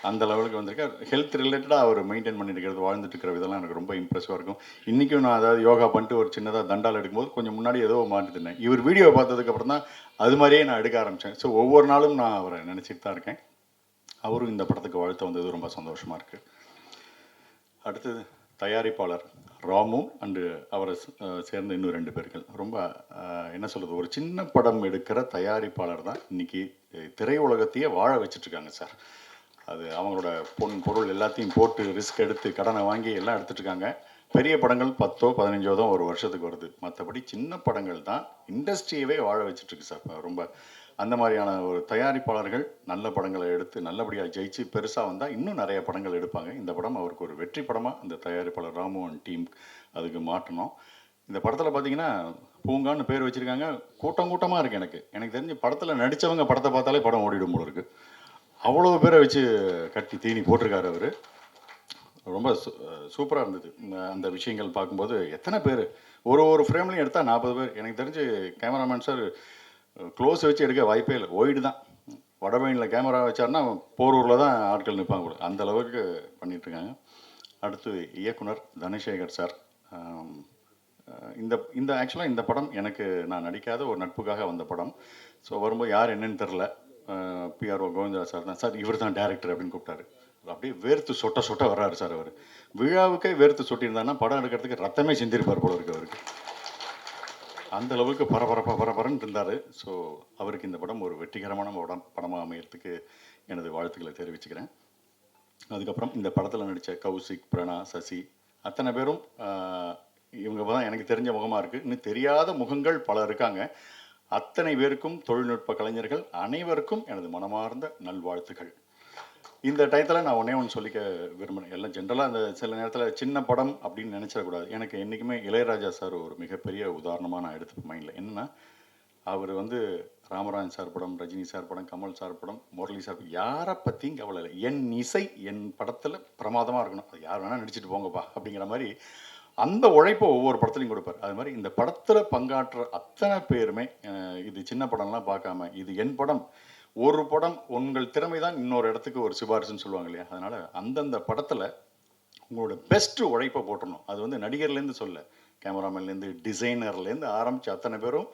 அந்த லெவலுக்கு வந்திருக்கார். ஹெல்த் ரிலேட்டடாக அவர் மெயின்டைன் பண்ணிட்டு இருக்கிறது, வாழ்ந்துட்டு இருக்கிற விதம்லாம் எனக்கு ரொம்ப இம்ப்ரெசிவாக இருக்கும். இன்றைக்கும் நான் அதாவது யோகா பண்ணிட்டு ஒரு சின்னதாக தண்டால் எடுக்கும்போது கொஞ்சம் முன்னாடி ஏதோ மாட்டிட்டு இருந்தேன். இவர் வீடியோ பார்த்ததுக்கப்புறம் தான் அது மாதிரியே நான் எடுக்க ஆரம்பித்தேன். ஸோ ஒவ்வொரு நாளும் நான் அவரை நினச்சிட்டு தான் இருக்கேன். அவரும் இந்த படத்துக்கு வாழ்த்து வந்தது ரொம்ப சந்தோஷமாக இருக்குது. அடுத்தது தயாரிப்பாளர் ராமு அண்டு அவரை சேர்ந்த இன்னும் 2 பேர்கள். ரொம்ப என்ன சொல்கிறது, ஒரு சின்ன படம் எடுக்கிற தயாரிப்பாளர் தான் இன்றைக்கி திரையுலகத்தையே வாழ வச்சிட்ருக்காங்க சார். அது அவங்களோட பொருள் எல்லாத்தையும் போட்டு ரிஸ்க் எடுத்து கடனை வாங்கி எல்லாம் எடுத்துகிட்ருக்காங்க. பெரிய படங்கள் 10-15 தான் ஒரு வருஷத்துக்கு வருது. மற்றபடி சின்ன படங்கள் தான் இண்டஸ்ட்ரியவே வாழ வச்சிட்ருக்கு சார். ரொம்ப அந்த மாதிரியான ஒரு தயாரிப்பாளர்கள் நல்ல படங்களை எடுத்து நல்லபடியாக ஜெயிச்சு பெருசாக வந்தால் இன்னும் நிறைய படங்கள் எடுப்பாங்க. இந்த படம் அவருக்கு ஒரு வெற்றி படமாக அந்த தயாரிப்பாளர் ராமு அண்ட் டீம் அதுக்கு மாட்டணும். இந்த படத்தில் பார்த்தீங்கன்னா பூங்கான்னு பேர் வச்சுருக்காங்க. கூட்டமாக இருக்குது. எனக்கு தெரிஞ்சு படத்தில் நடித்தவங்க படத்தை பார்த்தாலே படம் ஓடிடும் போல இருக்குது. அவ்வளோ பேரை வச்சு கட்டி தீனி போட்டிருக்காரு அவர். ரொம்ப சூப்பராக இருந்தது அந்த விஷயங்கள் பார்க்கும்போது. எத்தனை பேர் ஒரு ஃப்ரேம்லையும் எடுத்தால் 40 பேர். எனக்கு தெரிஞ்சு கேமராமேன் சார் க்ளோஸ் வச்சு எடுக்க வாய்ப்பே இல்லை, ஒய்டு தான். வடபழனியில் கேமரா வச்சார்னா போரூரில் தான் ஆட்கள் நிற்பாங்க கூட, அந்த அளவுக்கு பண்ணிகிட்ருக்காங்க. அடுத்து இயக்குனர் தனசேகர் சார். இந்த ஆக்சுவலாக இந்த படம் எனக்கு நான் நடிக்காத ஒரு நட்புக்காக வந்த படம். ஸோ வரும்போது யார் என்னன்னு தெரில, பிஆர்ஓ கோவிந்தா சார் தான், சார் இவர் தான் டேரக்டர் அப்படின்னு கூப்பிட்டாரு. அப்படியே வேர்த்து சொட்ட வர்றாரு சார். அவர் விழாவுக்கே வேர்த்து சொட்டியிருந்தாருன்னா படம் எடுக்கிறதுக்கு ரத்தமே சிந்திருப்பார் போல இருக்கு அவருக்கு. அந்த அளவுக்கு பரபரன்னு இருந்தார். ஸோ அவருக்கு இந்த படம் ஒரு வெற்றிகரமான படமாக அமையறதுக்கு எனது வாழ்த்துக்களை தெரிவிச்சுக்கிறேன். அதுக்கப்புறம் இந்த படத்தில் நடித்த கௌசிக், பிரணா, சசி அத்தனை பேரும் இவங்க தான் எனக்கு தெரிஞ்ச முகமாக இருக்குது. இன்னும் தெரியாத முகங்கள் பல இருக்காங்க. அத்தனை பேருக்கும், தொழில்நுட்ப கலைஞர்கள் அனைவருக்கும் எனது மனமார்ந்த நல்வாழ்த்துக்கள். இந்த டயத்தில் நான் ஒன்று சொல்லிக்க விரும்புகிறேன். எல்லாம் ஜென்ரலாக அந்த சில நேரத்தில் சின்ன படம் அப்படின்னு நினச்சிடக்கூடாது. எனக்கு என்றைக்குமே இளையராஜா சார் ஒரு மிகப்பெரிய உதாரணமாக நான் எடுத்துப்பேன் மைண்டில். என்னென்னா, அவர் ராமராஜன் சார் படம், ரஜினி சார் படம், கமல் சார் படம், முரளி சார் படம், யாரை பற்றியும் கவலை இல்லை. என் இசை என் படத்தில் பிரமாதமாக இருக்கணும், அது யார் வேணால் நடிச்சிட்டு போங்கப்பா அப்படிங்கிற மாதிரி அந்த உழைப்பை ஒவ்வொரு படத்துலையும் கொடுப்பார். அது மாதிரி இந்த படத்தில் பங்காற்ற அத்தனை பேருமே இது சின்ன படம்லாம் பார்க்காம, இது என் படம், ஒரு படம் உங்கள் திறமை தான் இன்னொரு இடத்துக்கு ஒரு சிபாரிசுன்னு சொல்லுவாங்க இல்லையா, அதனால் அந்தந்த படத்தில் உங்களோட பெஸ்ட்டு உழைப்பை போட்டணும். அது நடிகர்லேருந்து சொல்ல, கேமராமேன்லேருந்து டிசைனர்லேருந்து ஆரம்பித்து அத்தனை பேரும்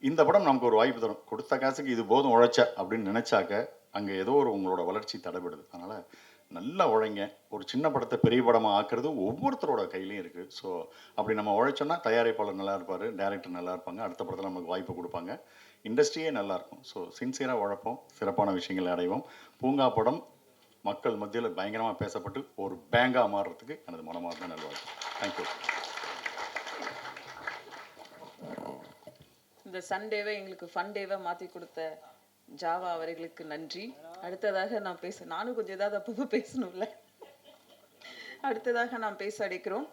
இந்த படம் நமக்கு ஒரு வாய்ப்பு தரும், கொடுத்த காசுக்கு இது போதும் உழைச்ச அப்படின்னு நினச்சாக்க அங்கே ஏதோ ஒரு உங்களோட வளர்ச்சி தடைபடுது. அதனால் நல்லா உழைங்க. ஒரு சின்ன படத்தை பெரிய படமாக ஆக்குறது ஒவ்வொருத்தரோட கையிலையும் இருக்குது. ஸோ அப்படி நம்ம உழைச்சோன்னா தயாரிப்பாளர் நல்லா இருப்பார், டைரக்டர் நல்லா இருப்பாங்க, அடுத்த படத்தில் நமக்கு வாய்ப்பு கொடுப்பாங்க, இண்டஸ்ட்ரியே நல்லாயிருக்கும். ஸோ சின்சியராக உழைப்போம், சிறப்பான விஷயங்களை அடைவோம். பூங்கா படம் மக்கள் மத்தியில் பயங்கரமாக பேசப்பட்டு ஒரு பேங்காக மாறுறதுக்கு எனது மனமார்ந்த நல்வாழ்த்து. தேங்க்யூ. இந்த சண்டேவை எங்களுக்கு ஃபன் டேவை மாற்றி கொடுத்த ஜாவா அவர்களுக்கு நன்றி. அடுத்ததாக நானும் கொஞ்சம் ஏதாவது அப்பப்போ பேசணும்ல. அடுத்ததாக நாம் பேச அழைக்கிறோம்.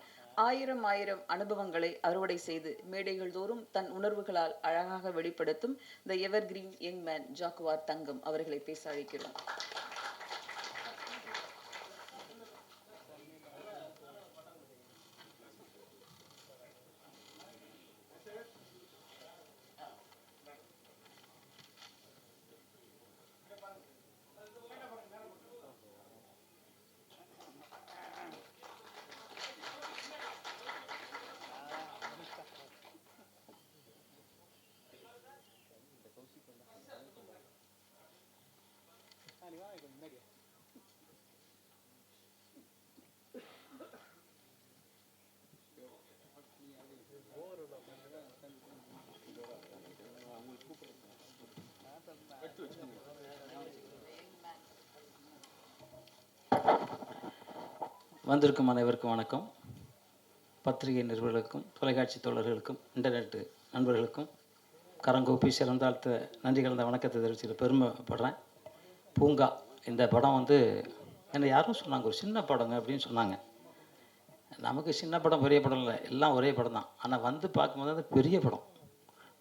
1000 அனுபவங்களை அறுவடை செய்து மேடைகள் தோறும் தன் உணர்வுகளால் அழகாக வெளிப்படுத்தும் the evergreen young man Jaguar Thangam அவர்களை பேச அழைக்கிறோம். வந்திருக்கும் அனைவருக்கும் வணக்கம். பத்திரிகை நிருபர்களுக்கும், தொலைக்காட்சி தோழர்களுக்கும், இன்டர்நெட் நண்பர்களுக்கும் கரங்கூப்பி சிறந்தாழ்த்த நன்றி கலந்த வணக்கத்தை தெரிவிச்சுட்டு பெருமைப்படுறேன். பூங்கா இந்த படம் என்னை யாரும் சொன்னாங்க ஒரு சின்ன படங்க அப்படின்னு சொன்னாங்க. நமக்கு சின்ன படம் பெரிய படம் இல்லை, எல்லாம் ஒரே படம் தான். ஆனால் வந்து பார்க்கும்போது அது பெரிய படம்,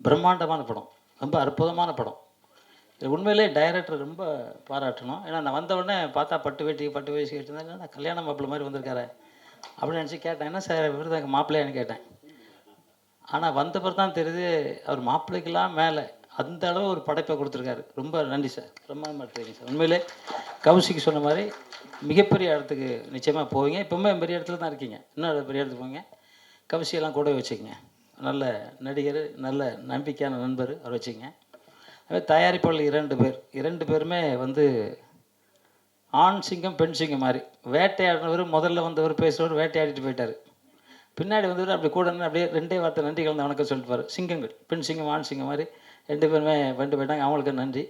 பிரம்மாண்டமான படம், ரொம்ப அற்புதமான படம். இது உண்மையிலே டைரக்டர் ரொம்ப பாராட்டணும். ஏன்னா நான் வந்த உடனே பார்த்தா பட்டு வேட்டி கட்டிருந்தேன், என்ன கல்யாண மாப்பிள்ளை மாதிரி வந்திருக்காரு அப்படின்னு நினச்சி கேட்டேன், என்ன சார் விருதாங்க மாப்பிள்ளையான்னு கேட்டேன். ஆனால் வந்த பிறகு தான் தெரியுது அவர் மாப்பிள்ளைக்கெல்லாம் மேலே அந்த அளவு ஒரு படைப்பை கொடுத்துருக்காரு. ரொம்ப நன்றி சார், ரொம்ப மாட்டேங்க சார். உண்மையிலே கௌசிக்கு சொன்ன மாதிரி மிகப்பெரிய இடத்துக்கு நிச்சயமாக போவீங்க. இப்போவுமே பெரிய இடத்துல தான் இருக்கீங்க, இன்னும் பெரிய இடத்துக்கு போவீங்க. கௌசியெல்லாம் கூட வச்சுக்கோங்க, நல்ல நடிகர், நல்ல நம்பிக்கையான நண்பர், அவர் வச்சுக்கோங்க. அதே தயாரிப்பாளர் 2 பேருமே வந்து ஆண் சிங்கம் பெண் சிங்கம் மாதிரி. வேட்டையாடினவர் முதல்ல வந்தவர் பேசுகிறவர் வேட்டையாடிட்டு போயிட்டார், பின்னாடி வந்தவர் அப்படி கூட அப்படியே 2 வார்த்தை நன்றி கலந்த வணக்கம் சொல்லிட்டு சிங்கங்கள், பெண் சிங்கம் ஆண் சிங்கம் மாதிரி 2 பேருமே வந்துட்டு போயிட்டாங்க. அவங்களுக்கு நன்றி.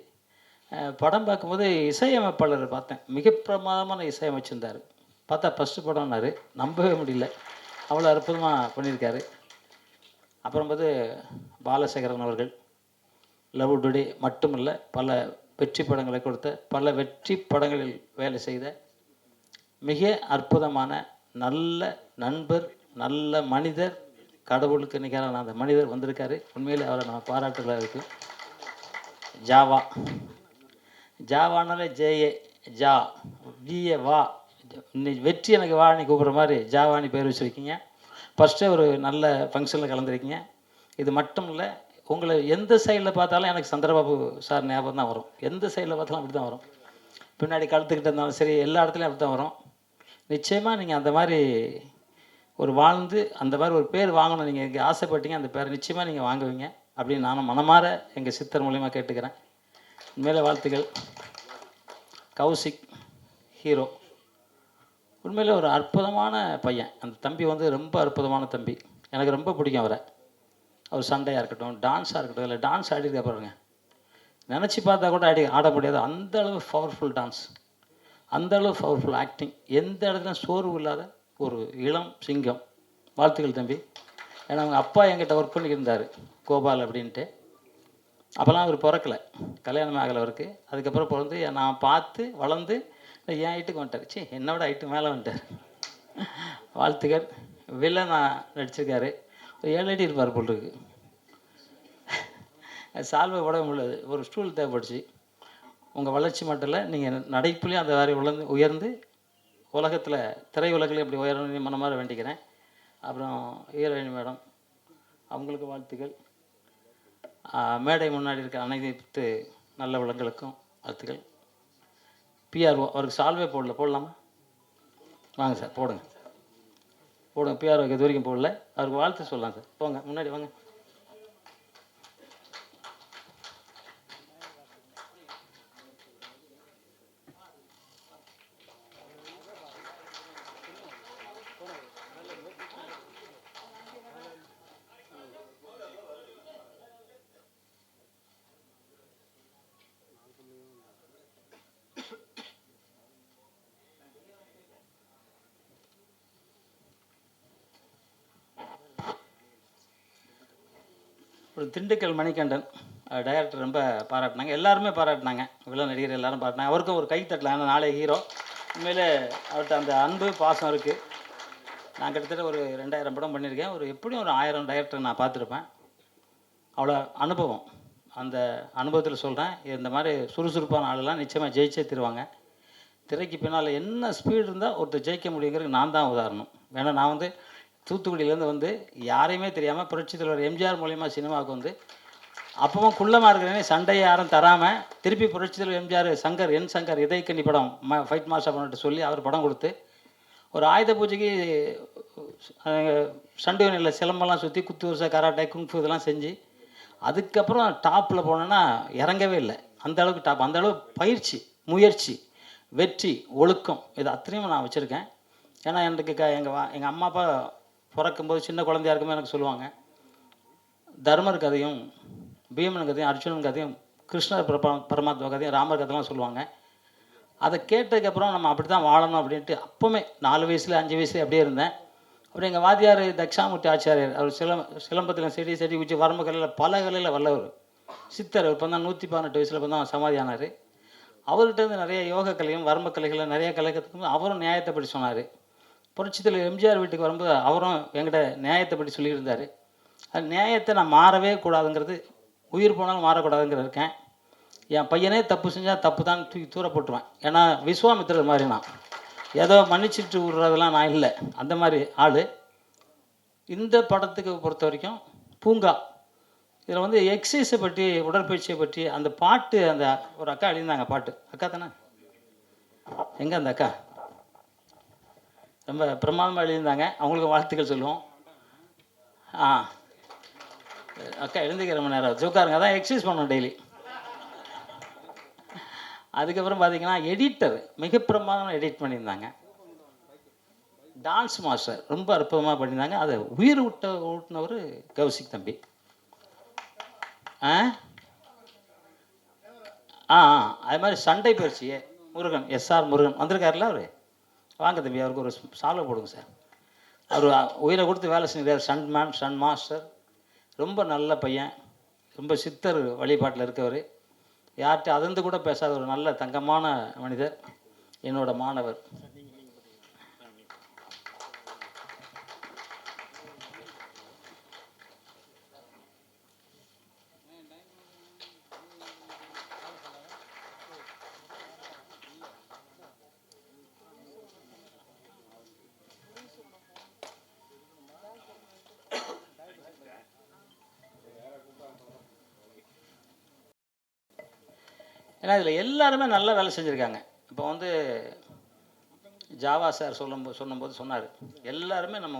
படம் பார்க்கும்போது இசையமைப்பாளர் பார்த்தேன், மிக பிரமாதமான இசையமைச்சிருந்தார். பார்த்தா ஃபஸ்ட்டு படம்னாரு, நம்பவே முடியல, அவ்வளோ அற்புதமாக பண்ணியிருக்காரு. அப்புறம் பார்த்து பாலசேகரன் அவர்கள் லவ் டுடே மட்டுமல்ல, பல வெற்றி படங்களை கொடுத்த, பல வெற்றி படங்களில் வேலை செய்த மிக அற்புதமான நல்ல நண்பர், நல்ல மனிதர், கடவுளுக்கு நிகரான அந்த மனிதர் வந்திருக்காரு. உண்மையில் அவரை நம்ம பாராட்டுகளாக இருக்குது. ஜாவானாலே ஜேஏ ஜா ஜிஏ வா, இன்னைக்கு வெற்றி எனக்கு வா நீ கூப்பிட்ற மாதிரி ஜாவானி பேர் வச்சுருக்கீங்க. ஃபஸ்ட்டே ஒரு நல்ல ஃபங்க்ஷனில் கலந்துருக்கீங்க. இது மட்டும் இல்லை, உங்களை எந்த சைடில் பார்த்தாலும் எனக்கு சந்திரபாபு சார் ஞாபகம் தான் வரும். எந்த சைடில் பார்த்தாலும் அப்படி தான் வரும். பின்னாடி கழுத்துக்கிட்ட இருந்தாலும் சரி, எல்லா இடத்துலையும் அப்படி தான் வரும். நிச்சயமாக நீங்கள் அந்த மாதிரி ஒரு வாழ்ந்து அந்த மாதிரி ஒரு பேர் வாங்கணும், நீங்கள் இங்கே ஆசைப்பட்டீங்க, அந்த பேரை நிச்சயமாக நீங்கள் வாங்குவீங்க அப்படின்னு நானும் மனமாற எங்கள் சித்தர் மூலிமா கேட்டுக்கிறேன். உண்மையிலே வாழ்த்துக்கள். கௌசிக் ஹீரோ, உண்மையிலே ஒரு அற்புதமான பையன். அந்த தம்பி வந்து ரொம்ப அற்புதமான தம்பி, எனக்கு ரொம்ப பிடிக்கும் அவரை. அவர் சண்டையாக இருக்கட்டும், டான்ஸாக இருக்கட்டும், இல்லை டான்ஸ் ஆடிருக்க பாருங்க, நினச்சி பார்த்தா கூட ஆட முடியாது, அந்த அளவு பவர்ஃபுல் டான்ஸ், அந்த அளவு பவர்ஃபுல் ஆக்டிங், எந்த இடத்துலையும் சோர்வு இல்லாத ஒரு இளம் சிங்கம். வாழ்த்துக்கள் தம்பி. ஏன்னா அவங்க அப்பா என்கிட்ட ஒர்க் பண்ணிக்கிருந்தார், கோபால் அப்படின்ட்டு. அப்போல்லாம் அவர் பிறக்கலை, கல்யாணம் ஆகலை அவருக்கு. அதுக்கப்புறம் பிறந்து நான் பார்த்து வளர்ந்து என் ஹைட்டுக்கு வந்துட்டார். சரி, என்னோட ஹைட்டு மேலே வந்துட்டார். வாழ்த்துக்கள். வில்லனாக நடிச்சிருக்காரு. ஒரு 7 அடி இருப்பார் போல் இருக்கு. சால்வை உடம்பு முடியாது, ஒரு ஸ்டூல் தேவைப்படுச்சு. உங்கள் வளர்ச்சி மட்டும் இல்லை, நீங்கள் நடைப்புலையும் அந்த மாதிரி உயர்ந்து உலகத்தில் திரையுலகில் எப்படி உயரணும் மனமாற வேண்டிக்கிறேன். அப்புறம் ஹீரோயின் மேடம், அவங்களுக்கு வாழ்த்துக்கள். மேடை முன்னாடி இருக்க அனைத்து நல்ல விளங்களுக்கும் வாழ்த்துக்கள். பிஆர்ஓ, அவருக்கு சால்வே போடலாமா? வாங்க சார், போடுங்க. பிஆர்ஓக்கு இது வரைக்கும் போடல, அவருக்கு வாழ்த்து சொல்லலாம் சார். போங்க, முன்னாடி வாங்க. ஒரு திண்டுக்கல் மணிகண்டன் டைரக்டர் ரொம்ப பாராட்டினாங்க, எல்லாருமே பாராட்டினாங்க, வில்லன் நடிகர் எல்லாரும் பாராட்டினாங்க. அவருக்கும் ஒரு கை தட்டலாம், ஏன்னா நாளை ஹீரோ. உண்மையிலே அவர்கிட்ட அந்த அன்பு பாசம் இருக்குது. நான் கிட்டத்தட்ட ஒரு 2000 படம் பண்ணியிருக்கேன், எப்படியும் ஒரு 1000 டைரக்டர் நான் பார்த்துருப்பேன். அவ்வளோ அனுபவம். அந்த அனுபவத்தில் சொல்கிறேன், இந்த மாதிரி சுறுசுறுப்பான ஆளெல்லாம் நிச்சயமாக ஜெயிச்சே தருவாங்க. திரைக்கு பின்னால் என்ன ஸ்பீடு இருந்தால் ஒருத்தர் ஜெயிக்க முடியுங்கிறது நான் தான் உதாரணம். ஏன்னா நான் வந்து தூத்துக்குடியிலேருந்து யாரையுமே தெரியாமல் புரட்சித் தலைவர் எம்ஜிஆர் மூலிமா சினிமாவுக்கு வந்து, அப்பவும் குள்ளமாக இருக்கிறேனே, சண்டையை யாரும் தராமல் திருப்பி புரட்சித் தலைவர் எம்ஜிஆர் சங்கர் இதயக்கண்ணி படம் ஃபைட் மாஸ்டர் பண்ணிட்டு சொல்லி அவர் படம் கொடுத்து, ஒரு ஆயுத பூஜைக்கு சண்டுவனில் சிலம்பெல்லாம் சுற்றி குத்து வருஷம் கராட்டை குங்ஃபு இதெல்லாம் செஞ்சு, அதுக்கப்புறம் டாப்பில் போனோன்னா இறங்கவே இல்லை. அந்த அளவுக்கு டாப், அந்த அளவு பயிற்சி, முயற்சி, வெற்றி, ஒழுக்கம், இது அத்தனையும் நான் வச்சுருக்கேன். ஏன்னா எனக்கு எங்கள் அம்மா அப்பா பிறக்கும்போது சின்ன குழந்தையா இருக்கும்போது எனக்கு சொல்லுவாங்க, தர்மர் கதையும் பீமன் கதையும் அர்ஜுனன் கதையும் கிருஷ்ணர் பரமாத்மா கதையும் ராமர் கதையெல்லாம் சொல்லுவாங்க. அதை கேட்டதுக்கப்புறம் நம்ம அப்படி தான் வாழணும் அப்படின்ட்டு அப்போவுமே 4 வயசுல 5 வயசுல அப்படியே இருந்தேன். அப்புறம் எங்கள் வாத்தியார் தக்ஷாமூர்த்தி ஆச்சாரியர், அவர் சிலம்பத்தில் செடி குச்சி வரம்பு கலையில் பல கலையில் வல்லவர் சித்தர். இப்போ தான் 118 வயசில் இப்போ தான் சமாதி ஆனார். அவர்கிட்ட இருந்து நிறைய யோக கலையும் வரம்பு கலைகளை நிறைய கலை கற்றுக்கும். அவரும் நியாயத்தை படி சொன்னார். புரட்சித்தலைவர் எம்ஜிஆர் வீட்டுக்கு வரும்போது அவரும் என்கிட்ட நியாயத்தை பற்றி சொல்லியிருந்தார். அது நியாயத்தை நான் மாறவே கூடாதுங்கிறது, உயிர் போனாலும் மாறக்கூடாதுங்கிற இருக்கேன். என் பையனே தப்பு செஞ்சால் தப்பு தான் தூக்கி தூர போட்டுருவேன். ஏன்னா விஸ்வாமித்திரர் மாதிரி நான் ஏதோ மன்னிச்சுட்டு விடுறதெல்லாம் நான் இல்லை, அந்த மாதிரி ஆள். இந்த படத்துக்கு பொறுத்த வரைக்கும் பூங்கா, இதில் வந்து எக்ஸசைஸை பற்றி, உடற்பயிற்சியை பற்றி அந்த பாட்டு, அந்த ஒரு அக்கா எழுதியிருந்தாங்க பாட்டு. அக்கா தானே? எங்கே அந்த அக்கா? ரொம்ப பிரமாதமாக எழுதியிருந்தாங்க. அவங்களுக்கு வாழ்த்துக்கள் சொல்லுவோம். அக்கா எழுந்திக்கிற மணி நேரம் உட்காருங்க, அதான் எக்ஸசைஸ் பண்ணணும் டெய்லி. அதுக்கப்புறம் பார்த்தீங்கன்னா எடிட்டர் மிக பிரமாதமாக எடிட் பண்ணியிருந்தாங்க. டான்ஸ் மாஸ்டர் ரொம்ப அற்புதமாக பண்ணியிருந்தாங்க. அதை உயிர் ஊட்டினவர் கௌசிக் தம்பி. அது மாதிரி சண்டை பயிற்சியே முருகன், எஸ்ஆர் முருகன் வந்திருக்காருல்ல அவர். வாங்க தம்பி, அவருக்கு ஒரு சால்வை போடுங்க சார். அவர் உயிரை கொடுத்து வேலை செஞ்சார். சன் மாஸ்டர் ரொம்ப நல்ல பையன், ரொம்ப சித்தர் வழிபாட்டில் இருக்கவர், யார்கிட்ட அதிர்ந்து கூட பேசாத ஒரு நல்ல தங்கமான மனிதர், என்னோட மாணவர். ஏன்னா இதில் எல்லாருமே நல்லா வேலை செஞ்சுருக்காங்க. இப்போ வந்து ஜாவா சார் சொன்னபோது சொன்னார், எல்லாருமே நம்ம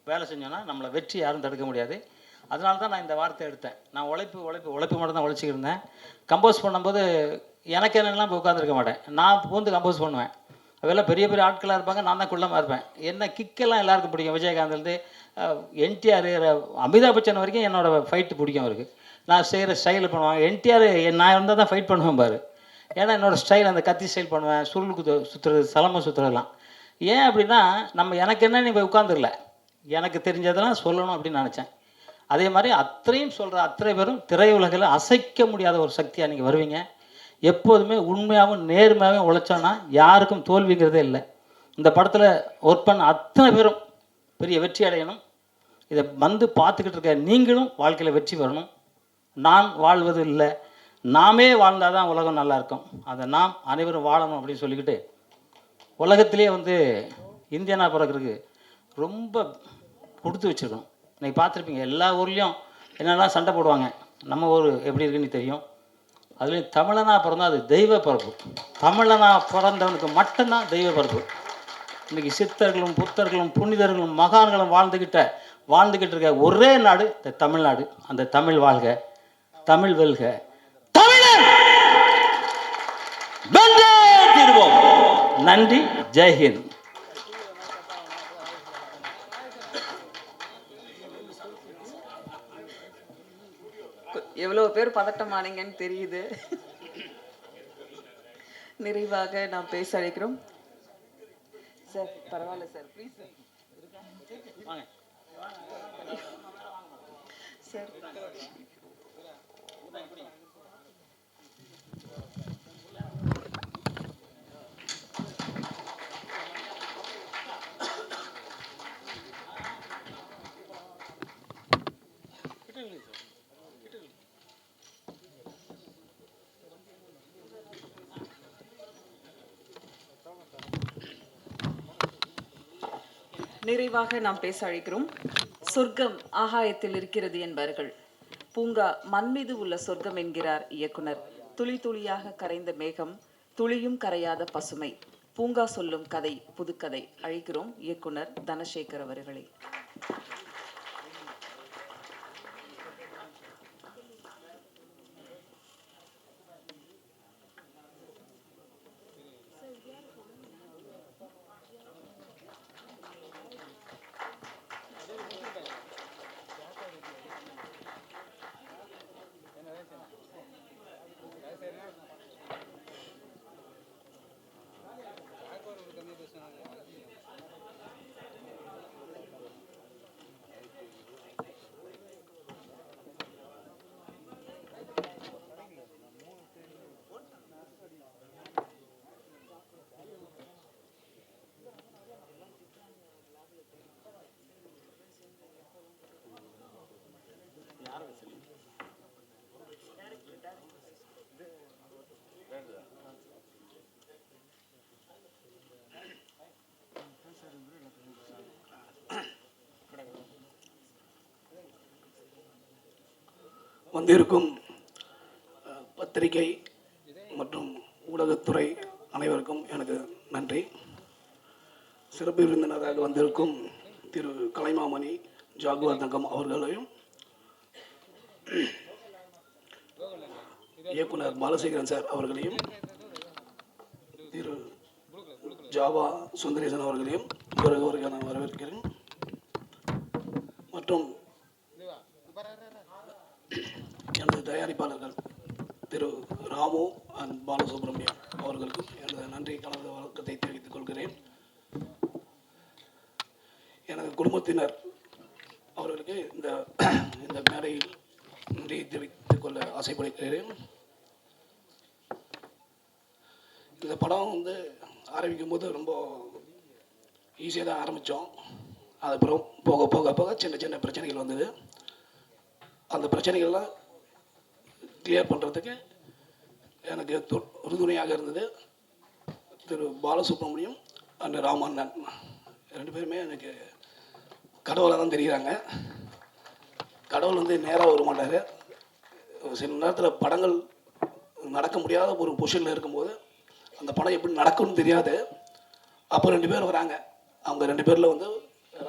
வேலை செஞ்சோன்னா நம்மளை வெற்றி யாரும் தடுக்க முடியாது. அதனால தான் நான் இந்த வார்த்தை எடுத்தேன். நான் உழைப்பு மட்டும் தான் உழைச்சிக்கிட்டு இருந்தேன். கம்போஸ் பண்ணும்போது எனக்கு என்னெல்லாம் போய் உட்காந்துருக்க மாட்டேன், நான் பூந்து கம்போஸ் பண்ணுவேன். அதெல்லாம் பெரிய பெரிய ஆட்களாக இருப்பாங்க, நான் தான் குள்ளமாக இருப்பேன். என்ன கிக்கெல்லாம் எல்லாருக்கும் பிடிக்கும். விஜயகாந்த்லேருந்து என்டிஆர், அமிதாப் பச்சன் வரைக்கும் என்னோடய ஃபைட்டு பிடிக்கும் அவருக்கு. நான் செய்கிற ஸ்டைலில் பண்ணுவாங்க. என்டிஆர் நான் இருந்தால் தான் ஃபைட் பண்ணுவேன் பாரு. ஏன்னா என்னோடய ஸ்டைல் அந்த கத்தி ஸ்டைல் பண்ணுவேன், சுருள் சுற்றுறது, சலமை சுற்றுறதுலாம். ஏன் அப்படின்னா எனக்கு என்ன, நீ போய் உட்காந்துடல, எனக்கு தெரிஞ்சதெல்லாம் சொல்லணும் அப்படின்னு நினச்சேன். அதே மாதிரி அத்தனையும் சொல்கிற அத்தனை பேரும் திரையுலகில் அசைக்க முடியாத ஒரு சக்தியாக நீங்கள் வருவீங்க. எப்போதுமே உண்மையாகவும் நேர்மையாகவும் உழைச்சோன்னா யாருக்கும் தோல்விங்கிறதே இல்லை. இந்த படத்தில் ஒர்க் பண்ண அத்தனை பேரும் பெரிய வெற்றி அடையணும். இதை வந்து பார்த்துக்கிட்டு இருக்க நீங்களும் வாழ்க்கையில் வெற்றி பெறணும். நான் வாழ்வது இல்லை, நாமே வாழ்ந்தால் தான் உலகம் நல்லாயிருக்கும். அதை நாம் அனைவரும் வாழணும் அப்படின்னு சொல்லிக்கிட்டு, உலகத்திலே வந்து இந்தியனாக பிறக்கிறதுக்கு ரொம்ப கொடுத்து வச்சுருக்கணும். இன்றைக்கி பார்த்துருப்பீங்க எல்லா ஊர்லேயும் என்னெல்லாம் சண்டை போடுவாங்க. நம்ம ஊர் எப்படி இருக்குன்னு தெரியும். அதுலேயும் தமிழனாக பிறந்தால் அது தெய்வ பிறப்பு. தமிழனாக பிறந்தவனுக்கு மட்டும்தான் தெய்வ பிறப்பு. இன்றைக்கி சித்தர்களும் புத்தர்களும் புனிதர்களும் மகான்களும் வாழ்ந்துக்கிட்டு இருக்க ஒரே நாடு இந்த தமிழ்நாடு. அந்த தமிழ் வாழ்க, தமிழ் வெல்க, தமிழன் வென்றே தீர்வோம். நன்றி, ஜெய்ஹிந்த். எவ்வளோ பேர் பதட்டமானீங்கன்னு தெரியுது. நிறைவாக நாம் பேச அழைக்கிறோம் சார். பரவாயில்ல சார், ப்ளீஸ் வாங்க சார். நிறைவாக நாம் பேச அழைக்கிறோம். சொர்க்கம் ஆகாயத்தில் இருக்கிறது என்பார்கள், பூங்கா மண் மீது உள்ள சொர்க்கம் என்கிறார் இயக்குனர். துளி துளியாக கரைந்த மேகம், துளியும் கரையாத பசுமை. பூங்கா சொல்லும் கதை புதுக்கதை. அழைக்கிறோம் இயக்குனர் தனசேகர் அவர்களை. வந்திருக்கும் பத்திரிகை மற்றும் ஊடகத்துறை அனைவருக்கும் எனக்கு நன்றி. சிறப்பு விருந்தினராக வந்திருக்கும் திரு கலைமாமணி ஜாகுவார் தங்கம் அவர்களையும், இயக்குனர் பாலசேகரன் சார் அவர்களையும், திரு ஜாவா சுந்தரேசன் அவர்களையும் வருக நான் வரவேற்கிறேன். மற்றும் எனது தயாரிப்பாளர்கள் திரு ராமு அண்ட் பாலசுப்ரமணியம் அவர்களுக்கும் எனது நன்றி கலந்த வணக்கத்தை தெரிவித்துக் கொள்கிறேன். எனது குடும்பத்தினர் அவர்களுக்கு இந்த மேடையில் நன்றி தெரிவித்துக் கொள்ள ஆசைப்படுகிறேன். இந்த படம் ஆரம்பிக்கும் போது ரொம்ப ஈஸியாக தான் ஆரம்பித்தோம். அதுக்கப்புறம் போக போக போக சின்ன சின்ன பிரச்சனைகள் வந்தது. அந்த பிரச்சனைகள்லாம் கிளியர் பண்ணுறதுக்கு எனக்கு உறுதுணையாக இருந்தது திரு பாலசுப்ரமணியம் அண்ட் ராமண்ணன். 2 பேருமே எனக்கு கடவுளாக தான் தெரிகிறாங்க. கடவுள் நேராக வர மாட்டார். சில நேரத்தில் படங்கள் நடக்க முடியாத ஒரு பொசிஷனில் இருக்கும்போது அந்த படம் எப்படி நடக்கும்னு தெரியாது. அப்போ 2 பேர் வராங்க. அவங்க 2 பேரில்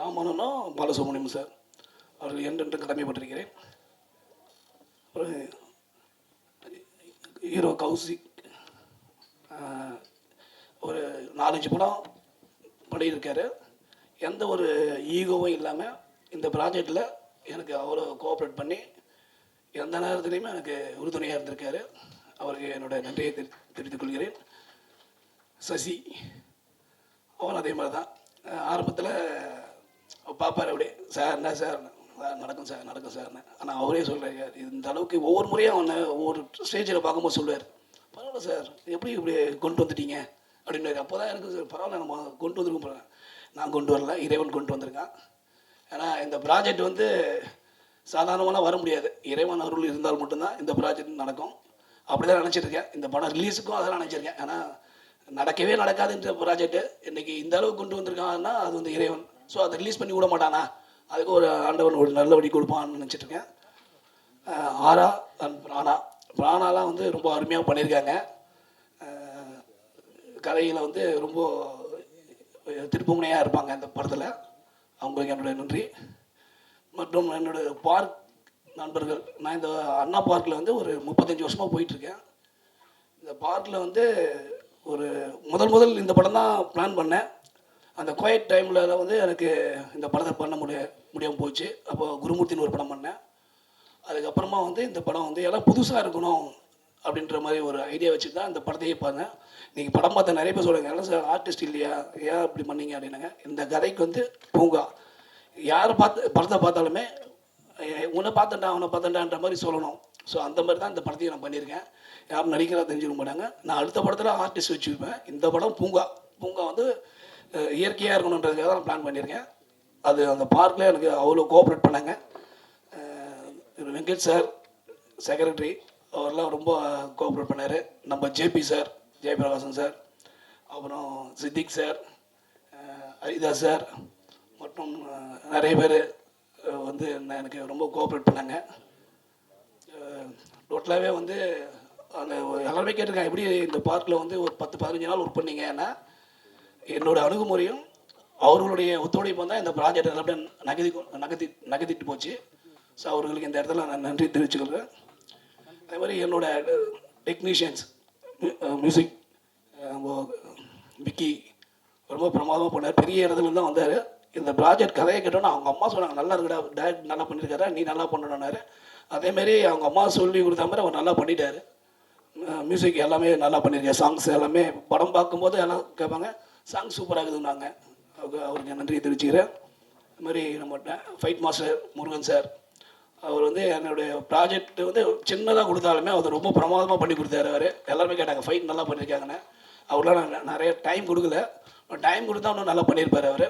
ராமனும் பாலசுப்ரமணியம் சார் அவர்கள் என்றென்று கடமைப்பட்டிருக்கிறேன். அப்புறம் ஹீரோ கௌசிக் ஒரு 4-5 படம் பண்ணியிருக்காரு. எந்த ஒரு ஈகோவும் இல்லாமல் இந்த ப்ராஜெக்டில் எனக்கு அவ்வளோ கோஆப்ரேட் பண்ணி எந்த நேரத்துலையுமே எனக்கு உறுதுணையாக இருந்திருக்காரு. அவருக்கு என்னோட நன்றியை தெரிவித்துக் கொள்கிறேன். சசி அவன் அதே மாதிரி தான். ஆரம்பத்தில் பார்ப்பார் அப்படியே, சார் என்ன சார் நடக்கும் சார் நடக்கும் சார்னு. ஆனால் அவரே சொல்கிறார், இந்த அளவுக்கு ஒவ்வொரு முறையும் அவனை ஒவ்வொரு ஸ்டேஜில் பார்க்கும்போது சொல்லுவார், பரவாயில்ல சார் எப்படி இப்படி கொண்டு வந்துட்டீங்க அப்படின்னாரு. அப்போ தான் எனக்கு சார் பரவாயில்ல நம்ம கொண்டு வந்துருக்கோம் போகிறேன். நான் கொண்டு வரல, இறைவன் கொண்டு வந்திருக்கான். ஏன்னா இந்த ப்ராஜெக்ட் சாதாரணமாக வர முடியாது. இறைவன் அருள் இருந்தால் மட்டும்தான் இந்த ப்ராஜெக்ட் நடக்கும். அப்படி தான் நினச்சிருக்கேன். இந்த படம் ரிலீஸுக்கும் அதெல்லாம் நினச்சிருக்கேன். ஏன்னா நடக்கவே நடக்காதுன்ற ப்ராஜெக்ட் இன்றைக்கி இந்த அளவுக்கு கொண்டு வந்திருக்காங்கன்னா அது இறைவன். ஸோ அதை ரிலீஸ் பண்ணி விட மாட்டானா, அதுக்கு ஒரு ஆண்டவன் ஒரு நல்ல வழி கொடுப்பான்னு நினச்சிட்ருக்கேன். ஆரா அண்ட் பிராணாலாம் ரொம்ப அருமையாக பண்ணியிருக்காங்க. கதையில் ரொம்ப திருப்புமுனையாக இருப்பாங்க இந்த படத்தில். அவங்களுக்கு என்னுடைய நன்றி. மற்றும் என்னோடய பார்க் நண்பர்கள், நான் இந்த அண்ணா பார்க்கில் ஒரு 35 வருஷமாக போயிட்டுருக்கேன். இந்த பார்க்கில் ஒரு முதல் இந்த படம் தான் பிளான் பண்ணேன். அந்த குவைட் டைமில் எனக்கு இந்த படத்தை பண்ண முடியாமல் போச்சு. அப்போ குருமூர்த்தின்னு ஒரு படம் பண்ணேன். அதுக்கப்புறமா இந்த படம் எல்லாம் புதுசாக இருக்கணும் அப்படின்ற மாதிரி ஒரு ஐடியா வச்சுட்டு தான் இந்த படத்தையே பார்த்தேன். நீங்கள் படம் பார்த்த நிறைய பேர் சொல்லுங்கள், எல்லாம் சார் ஆர்டிஸ்ட் இல்லையா, ஏன் அப்படி பண்ணீங்க அப்படின்னாங்க. இந்த கதைக்கு பூங்கா யாரை படத்தை பார்த்தாலுமே உன்னை பார்த்துட்டா அவனை பார்த்துட்டான்ற மாதிரி சொல்லணும். ஸோ அந்த மாதிரி தான் இந்த படத்தையும் நான் பண்ணியிருக்கேன். யாரும் நடிக்கிறதா தெரிஞ்சுக்க மாட்டாங்க. நான் அடுத்த படத்தில் ஆர்டிஸ்ட் வச்சுருப்பேன். இந்த படம் பூங்கா இயற்கையாக இருக்கணுன்றதுக்காக தான் நான் பிளான் பண்ணியிருக்கேன். அது அந்த பார்க்கில் எனக்கு அவ்வளோ கோஆப்ரேட் பண்ணாங்க. வெங்கட் சார் செக்ரட்டரி அவரெல்லாம் ரொம்ப கோஆப்ரேட் பண்ணார். நம்ம ஜேபி சார், ஜெயபிரகாசன் சார், அப்புறம் சித்திக் சார், ஹரிதாஸ் சார் மற்றும் நிறைய பேர் எனக்கு ரொம்ப கோஆப்ரேட் பண்ணாங்க. டோட்டலாகவே அந்த எல்லாருமே கேட்டிருக்காங்க, எப்படி இந்த பார்க்கில் ஒரு 10-15 நாள் ஒர்க் பண்ணீங்க. ஏன்னா என்னோடய அணுகுமுறையும் அவர்களுடைய ஒத்துழைப்பும் தான் இந்த ப்ராஜெக்ட் எல்லாமே நகர்த்திட்டு போச்சு. ஸோ அவர்களுக்கு இந்த இடத்துல நான் நன்றி தெரிவிச்சுக்கிறேன். அதே மாதிரி என்னோட டெக்னீஷியன்ஸ், மியூசிக் விக்கி ரொம்ப பிரமாதமாக பண்ணார். பெரிய இடத்துல தான் வந்தார். இந்த ப்ராஜெக்ட் கதையை கேட்டோன்னா அவங்க அம்மா சொன்னாங்க, நல்லா இருக்குடா, டேரக்ட் நல்லா பண்ணியிருக்காரா, நீ நல்லா பண்ணணுன்னாரு. அதேமாரி அவங்க அம்மா சொல்லி கொடுத்த மாதிரி அவர் நல்லா பண்ணிட்டார். மியூசிக் எல்லாமே நல்லா பண்ணியிருக்காரு. சாங்ஸ் எல்லாமே படம் பார்க்கும்போது எல்லாம் கேட்பாங்க, சாங்ஸ் சூப்பராக இருக்குதுன்னாங்க. அவருக்கு நன்றியை தெரிவிச்சுக்கிறேன். இது மாதிரி நம்ம ஃபைட் மாஸ்டர் முருகன் சார், அவர் என்னுடைய ப்ராஜெக்ட் சின்னதாக கொடுத்தாலுமே அவர் ரொம்ப பிரமாதமாக பண்ணி கொடுத்தாரு. அவர் எல்லாருமே கேட்டாங்க ஃபைட் நல்லா பண்ணியிருக்காங்கன்னு. அவர்லாம் நான் நிறைய டைம் கொடுக்கல, டைம் கொடுத்தா இன்னும் நல்லா பண்ணியிருப்பார். அவர்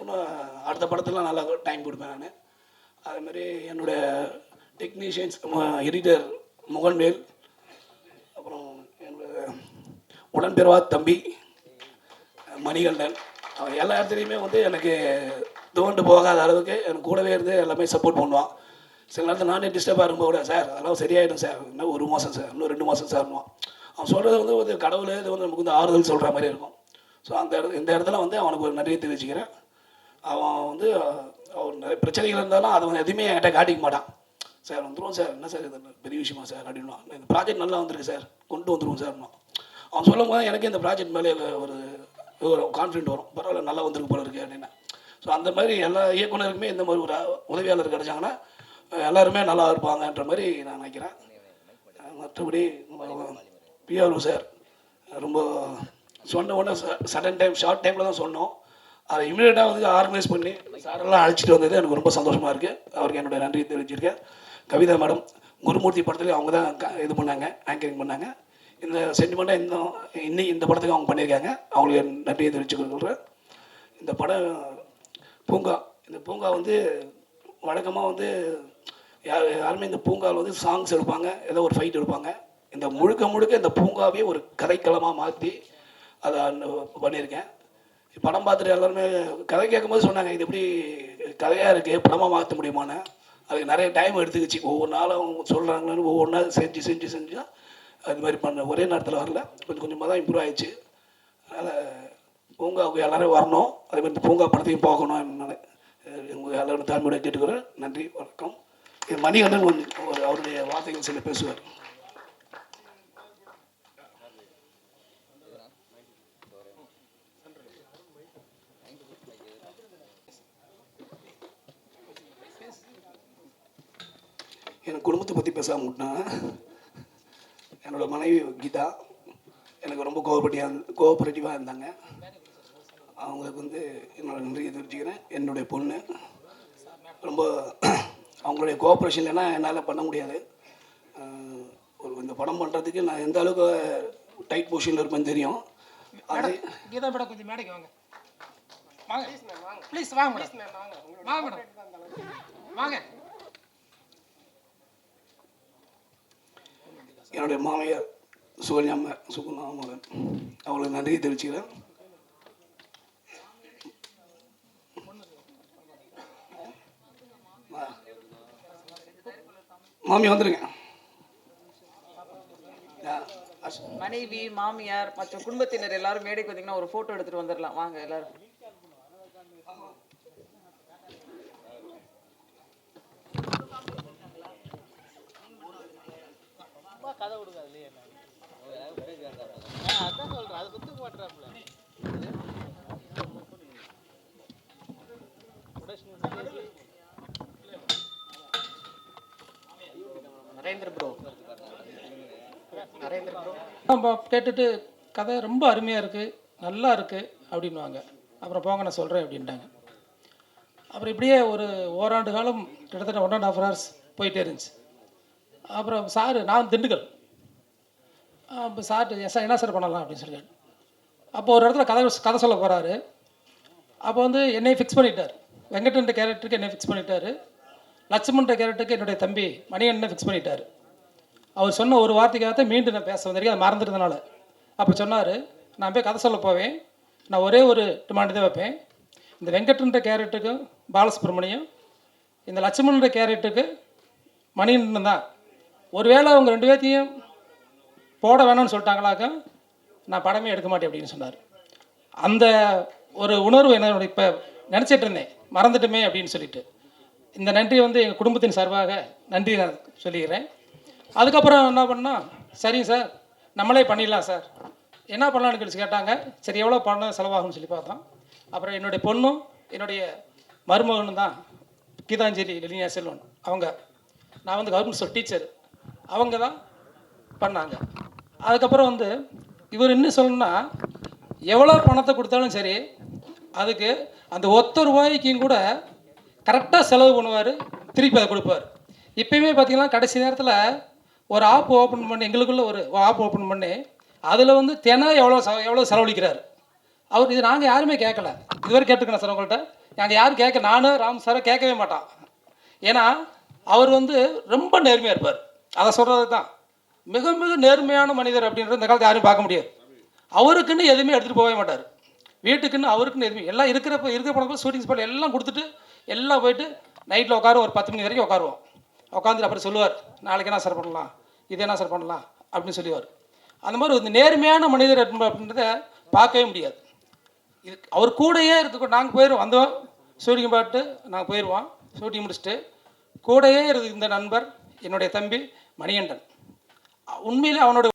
இன்னும் அடுத்த படத்துலாம் நல்லா டைம் கொடுப்பேன் நான். அதுமாதிரி என்னுடைய டெக்னீஷியன்ஸ், எடிட்டர் முகன்வேல், அப்புறம் என்னோட உடன்பிறவா தம்பி மணிகண்டன், அவன் எல்லா இடத்துலையுமே எனக்கு தோண்டு போகாத அளவுக்கு எனக்கு கூடவே இருந்து எல்லாமே சப்போர்ட் பண்ணுவான். சில நேரத்தில் நானே டிஸ்டர்பாக இருக்கும்போது கூட சார் அதெல்லாம் சரியாயிடும் சார், இன்னும் 1 மாதம் சார், இன்னும் 2 மாதம் சார்னுவான். அவன் சொல்கிறது வந்து ஒரு கடவுள் இது வந்து நமக்கு வந்து ஆறுதல் சொல்கிற மாதிரி இருக்கும். ஸோ இந்த இடத்துல வந்து அவனுக்கு ஒரு நன்றியை தெரிவிச்சுக்கிறேன். அவன் வந்து அவன் நிறைய பிரச்சனைகள் இருந்தாலும் அதை வந்து எதுவுமே என்கிட்ட காட்டிக்க மாட்டான். சார் வந்துடுவோம் சார், என்ன சார் இது பெரிய விஷயமா சார் அப்படின்னா, இந்த ப்ராஜெக்ட் நல்லா வந்திருக்கு சார், கொண்டு வந்துடுவோம் சார்னா. அவன் சொல்லும் போது எனக்கு இந்த ப்ராஜெக்ட் மேலே ஒரு கான்ஃபிடென்ட் வரும், பரவாயில்ல நல்லா வந்திருக்கு போல இருக்குது அப்படின்னா. ஸோ அந்த மாதிரி எல்லா இயக்குனருக்குமே இந்த மாதிரி ஒரு உதவியாளர் கிடைச்சாங்கன்னா எல்லாருமே நல்லா இருப்பாங்கன்ற மாதிரி நான் நினைக்கிறேன். மற்றபடி பிஆர்ஓ சார் ரொம்ப சொன்ன உடனே சடன் டைம் ஷார்ட் டைமில் தான் சொன்னோம். அதை இமீடியட்டாக வந்து ஆர்கனைஸ் பண்ணி சாரெல்லாம் அழைச்சிட்டு வந்தது எனக்கு ரொம்ப சந்தோஷமாக இருக்குது. அவருக்கு என்னுடைய நன்றியை தெரிவிச்சிருக்கேன். கவிதா மேடம் குருமூர்த்தி படத்துலேயும் அவங்க தான் இது பண்ணாங்க, ஆங்கரிங் பண்ணாங்க. இந்த சென்டிமெண்ட்டாக இன்னைக்கு இந்த படத்துக்கு அவங்க பண்ணியிருக்காங்க, அவங்களுக்கு நன்றியை தெரிவிச்சுக்கிறேன். இந்த படம் பூங்கா, இந்த பூங்கா வந்து வழக்கமாக வந்து யாருமே இந்த பூங்காவில் வந்து சாங்ஸ் எடுப்பாங்க, ஏதோ ஒரு ஃபைட் எடுப்பாங்க. இந்த முழுக்க இந்த பூங்காவே ஒரு கதைக்களமாக மாற்றி அதை பண்ணியிருக்கேன். படம் பார்த்துட்டு எல்லாருமே கதை கேட்கும்போது சொன்னாங்க, இது எப்படி கதையாக இருக்குது, படமாக மாற்ற முடியுமான்னு. அதுக்கு நிறைய டைம் எடுத்துக்கிச்சு. ஒவ்வொரு நாளும் அவங்க சொல்கிறாங்கன்னு ஒவ்வொரு நாள் செஞ்சு தான் அது மாதிரி பண்ண ஒரே நேரத்தில் வரல, கொஞ்சமாக தான் இம்ப்ரூவ் ஆயிடுச்சு. அதனால் பூங்காவுக்கு எல்லோரும் வரணும், அதே மாதிரி இந்த பூங்கா படத்தையும் பார்க்கணும். எங்கள் எல்லாரும் தாழ்மையோட கேட்டுக்கிறேன். நன்றி, வணக்கம். மணிகண்டன் அவருடைய வார்த்தைகள் சில பேசுவார். என் குடும்பத்தை பற்றி பேசாமல் விட்டேன். என்னோடய மனைவி கீதா எனக்கு ரொம்ப கோஆபரேட்டிவாக இருந்தாங்க. அவங்களுக்கு வந்து என்னோட நன்றியை தெரிவிச்சுக்கிறேன். என்னுடைய பொண்ணு ரொம்ப அவங்களுடைய கோஆப்ரேஷன் இல்லைன்னா என்னால் பண்ண முடியாது. இந்த படம் பண்ணுறதுக்கு நான் எந்த அளவுக்கு டைட் பொசிஷனில் இருப்பேன்னு தெரியும். அது கீதா மேடம் கொஞ்சம் மேடைக்கு வாங்க, வாங்க ப்ளீஸ், வாங்க மேடம், வாங்க மேடம், வாங்க. என்னுடைய மாமியார் சுகன்யா மகன், அவங்களுக்கு நன்றியை தெரிவிச்சுக்கிறேன். மாமி வந்துருங்க. மனைவி, மாமியார் மற்றும் குடும்பத்தினர் எல்லாரும் மேடைக்கு வந்தீங்கன்னா ஒரு போட்டோ எடுத்துட்டு வந்துடலாம். வாங்க எல்லாரும். கதை கொடுக்காது இல்லையா? அதான் சொல்றேன், அது சுத்து போட்டுறாப்புல. நம்ம கேட்டுட்டு கதை ரொம்ப அருமையாக இருக்குது, நல்லா இருக்குது அப்படின்வாங்க. அப்புறம் போங்க நான் சொல்கிறேன் அப்படின்ட்டாங்க. அப்புறம் இப்படியே ஒரு ஓராண்டு காலம் கிட்டத்தட்ட 1.5 hours போயிட்டே இருந்துச்சு. அப்புறம் சார், நான் திண்டுக்கல், அப்போ சார்ட்டு சார் என்ன சார் பண்ணலாம் அப்படின்னு சொல்லிட்டு, அப்போ ஒரு இடத்துல கதை சொல்ல போகிறாரு. அப்போ வந்து என்னை ஃபிக்ஸ் பண்ணிட்டார், வெங்கடன்ற கேரக்டருக்கு என்னை ஃபிக்ஸ் பண்ணிட்டார், லட்சுமன்ற கேரக்டருக்கு என்னுடைய தம்பி மணிகண்டனை ஃபிக்ஸ் பண்ணிட்டார். அவர் சொன்ன ஒரு வார்த்தைக்காக மீண்டும் நான் பேச வந்திருக்கேன், அதை மறந்துட்டதுனால. அப்போ சொன்னார், நான் போய் கதை சொல்ல போவேன், நான் ஒரே ஒரு டிமாண்டு தான் வைப்பேன், இந்த வெங்கட்ன்ற கேரக்டருக்கு பாலசுப்ரமணியம், இந்த லட்சுமணன்ற கேரக்டருக்கு மணிகண்டன் தான். ஒருவேளை அவங்க 2 பேர்த்தையும் போட வேணும்னு சொல்லிட்டாங்களாக்க நான் படமே எடுக்க மாட்டேன் அப்படின்னு சொன்னார். அந்த ஒரு உணர்வு என்னோட இப்போ நினச்சிட்டு இருந்தேன், மறந்துட்டுமே அப்படின்னு சொல்லிட்டு. இந்த நன்றி வந்து எங்கள் குடும்பத்தின் சார்பாக நன்றி நான் சொல்லிக்கிறேன். அதுக்கப்புறம் என்ன பண்ணால், சரிங்க சார் நம்மளே பண்ணிடலாம் சார், என்ன பண்ணலான்னு கேட்டாங்க. சரி எவ்வளோ பணம் செலவாகும்னு சொல்லி பார்த்தோம். அப்புறம் என்னுடைய பொண்ணும் என்னுடைய மருமகனும் தான், கீதாஞ்சலி லெனியா செல்வன், அவங்க, நான் வந்து கவர்மெண்ட் ஸ்கூல் டீச்சர், அவங்க தான் பண்ணாங்க. அதுக்கப்புறம் வந்து இவர் என்ன சொல்லணும்னா, எவ்வளோ பணத்தை கொடுத்தாலும் சரி அதுக்கு அந்த ₹1 கூட கரெக்டாக செலவு பண்ணுவார், திருப்பி அதை கொடுப்பார். இப்போயுமே பார்த்தீங்கன்னா கடைசி நேரத்தில் ஒரு ஆப் ஓப்பன் பண்ணி, எங்களுக்குள்ளே ஒரு ஆப் ஓப்பன் பண்ணி அதில் வந்து தினம் எவ்வளோ செலவழிக்கிறார் அவர். இது நாங்கள் யாருமே கேட்கல, இதுவரை கேட்டுக்கணும் சார் உங்கள்கிட்ட, நாங்கள் யாரும் கேட்க, நானும் ராம் சாரை கேட்கவே மாட்டான். ஏன்னா அவர் வந்து ரொம்ப நேர்மையாக இருப்பார், அதை சொல்கிறது தான். மிக மிக நேர்மையான மனிதர் அப்படின்றது இந்த காலத்தில் யாரும் பார்க்க முடியாது. அவருக்குன்னு எதுவுமே எடுத்துகிட்டு போகவே மாட்டார், வீட்டுக்குன்னு அவருக்குன்னு எதுவுமே, எல்லாம் இருக்கிற படம் ஷூட்டிங் ஸ்பாட் எல்லாம் கொடுத்துட்டு எல்லாம் போயிட்டு நைட்டில் உட்காருவோம், ஒரு 10 மணி வரைக்கும் உட்காருவோம். உட்காந்துட்டு அப்புறம் சொல்லுவார், நாளைக்கு என்ன சார் பண்ணலாம், இது என்ன சார் பண்ணலாம் அப்படின்னு சொல்லுவார். அந்த மாதிரி ஒரு நேர்மையான மனிதர் அப்படின்றத பார்க்கவே முடியாது. இது அவர் கூடயே இருக்க, நாங்கள் போயிடுவோம், வந்தோம் ஷூட்டிங் பார்த்து நாங்கள் போயிடுவோம், ஷூட்டிங் முடிச்சுட்டு கூடயே இருக்கு இந்த நண்பர் என்னுடைய தம்பி மணிகண்டன். உண்மையிலே அவனுடைய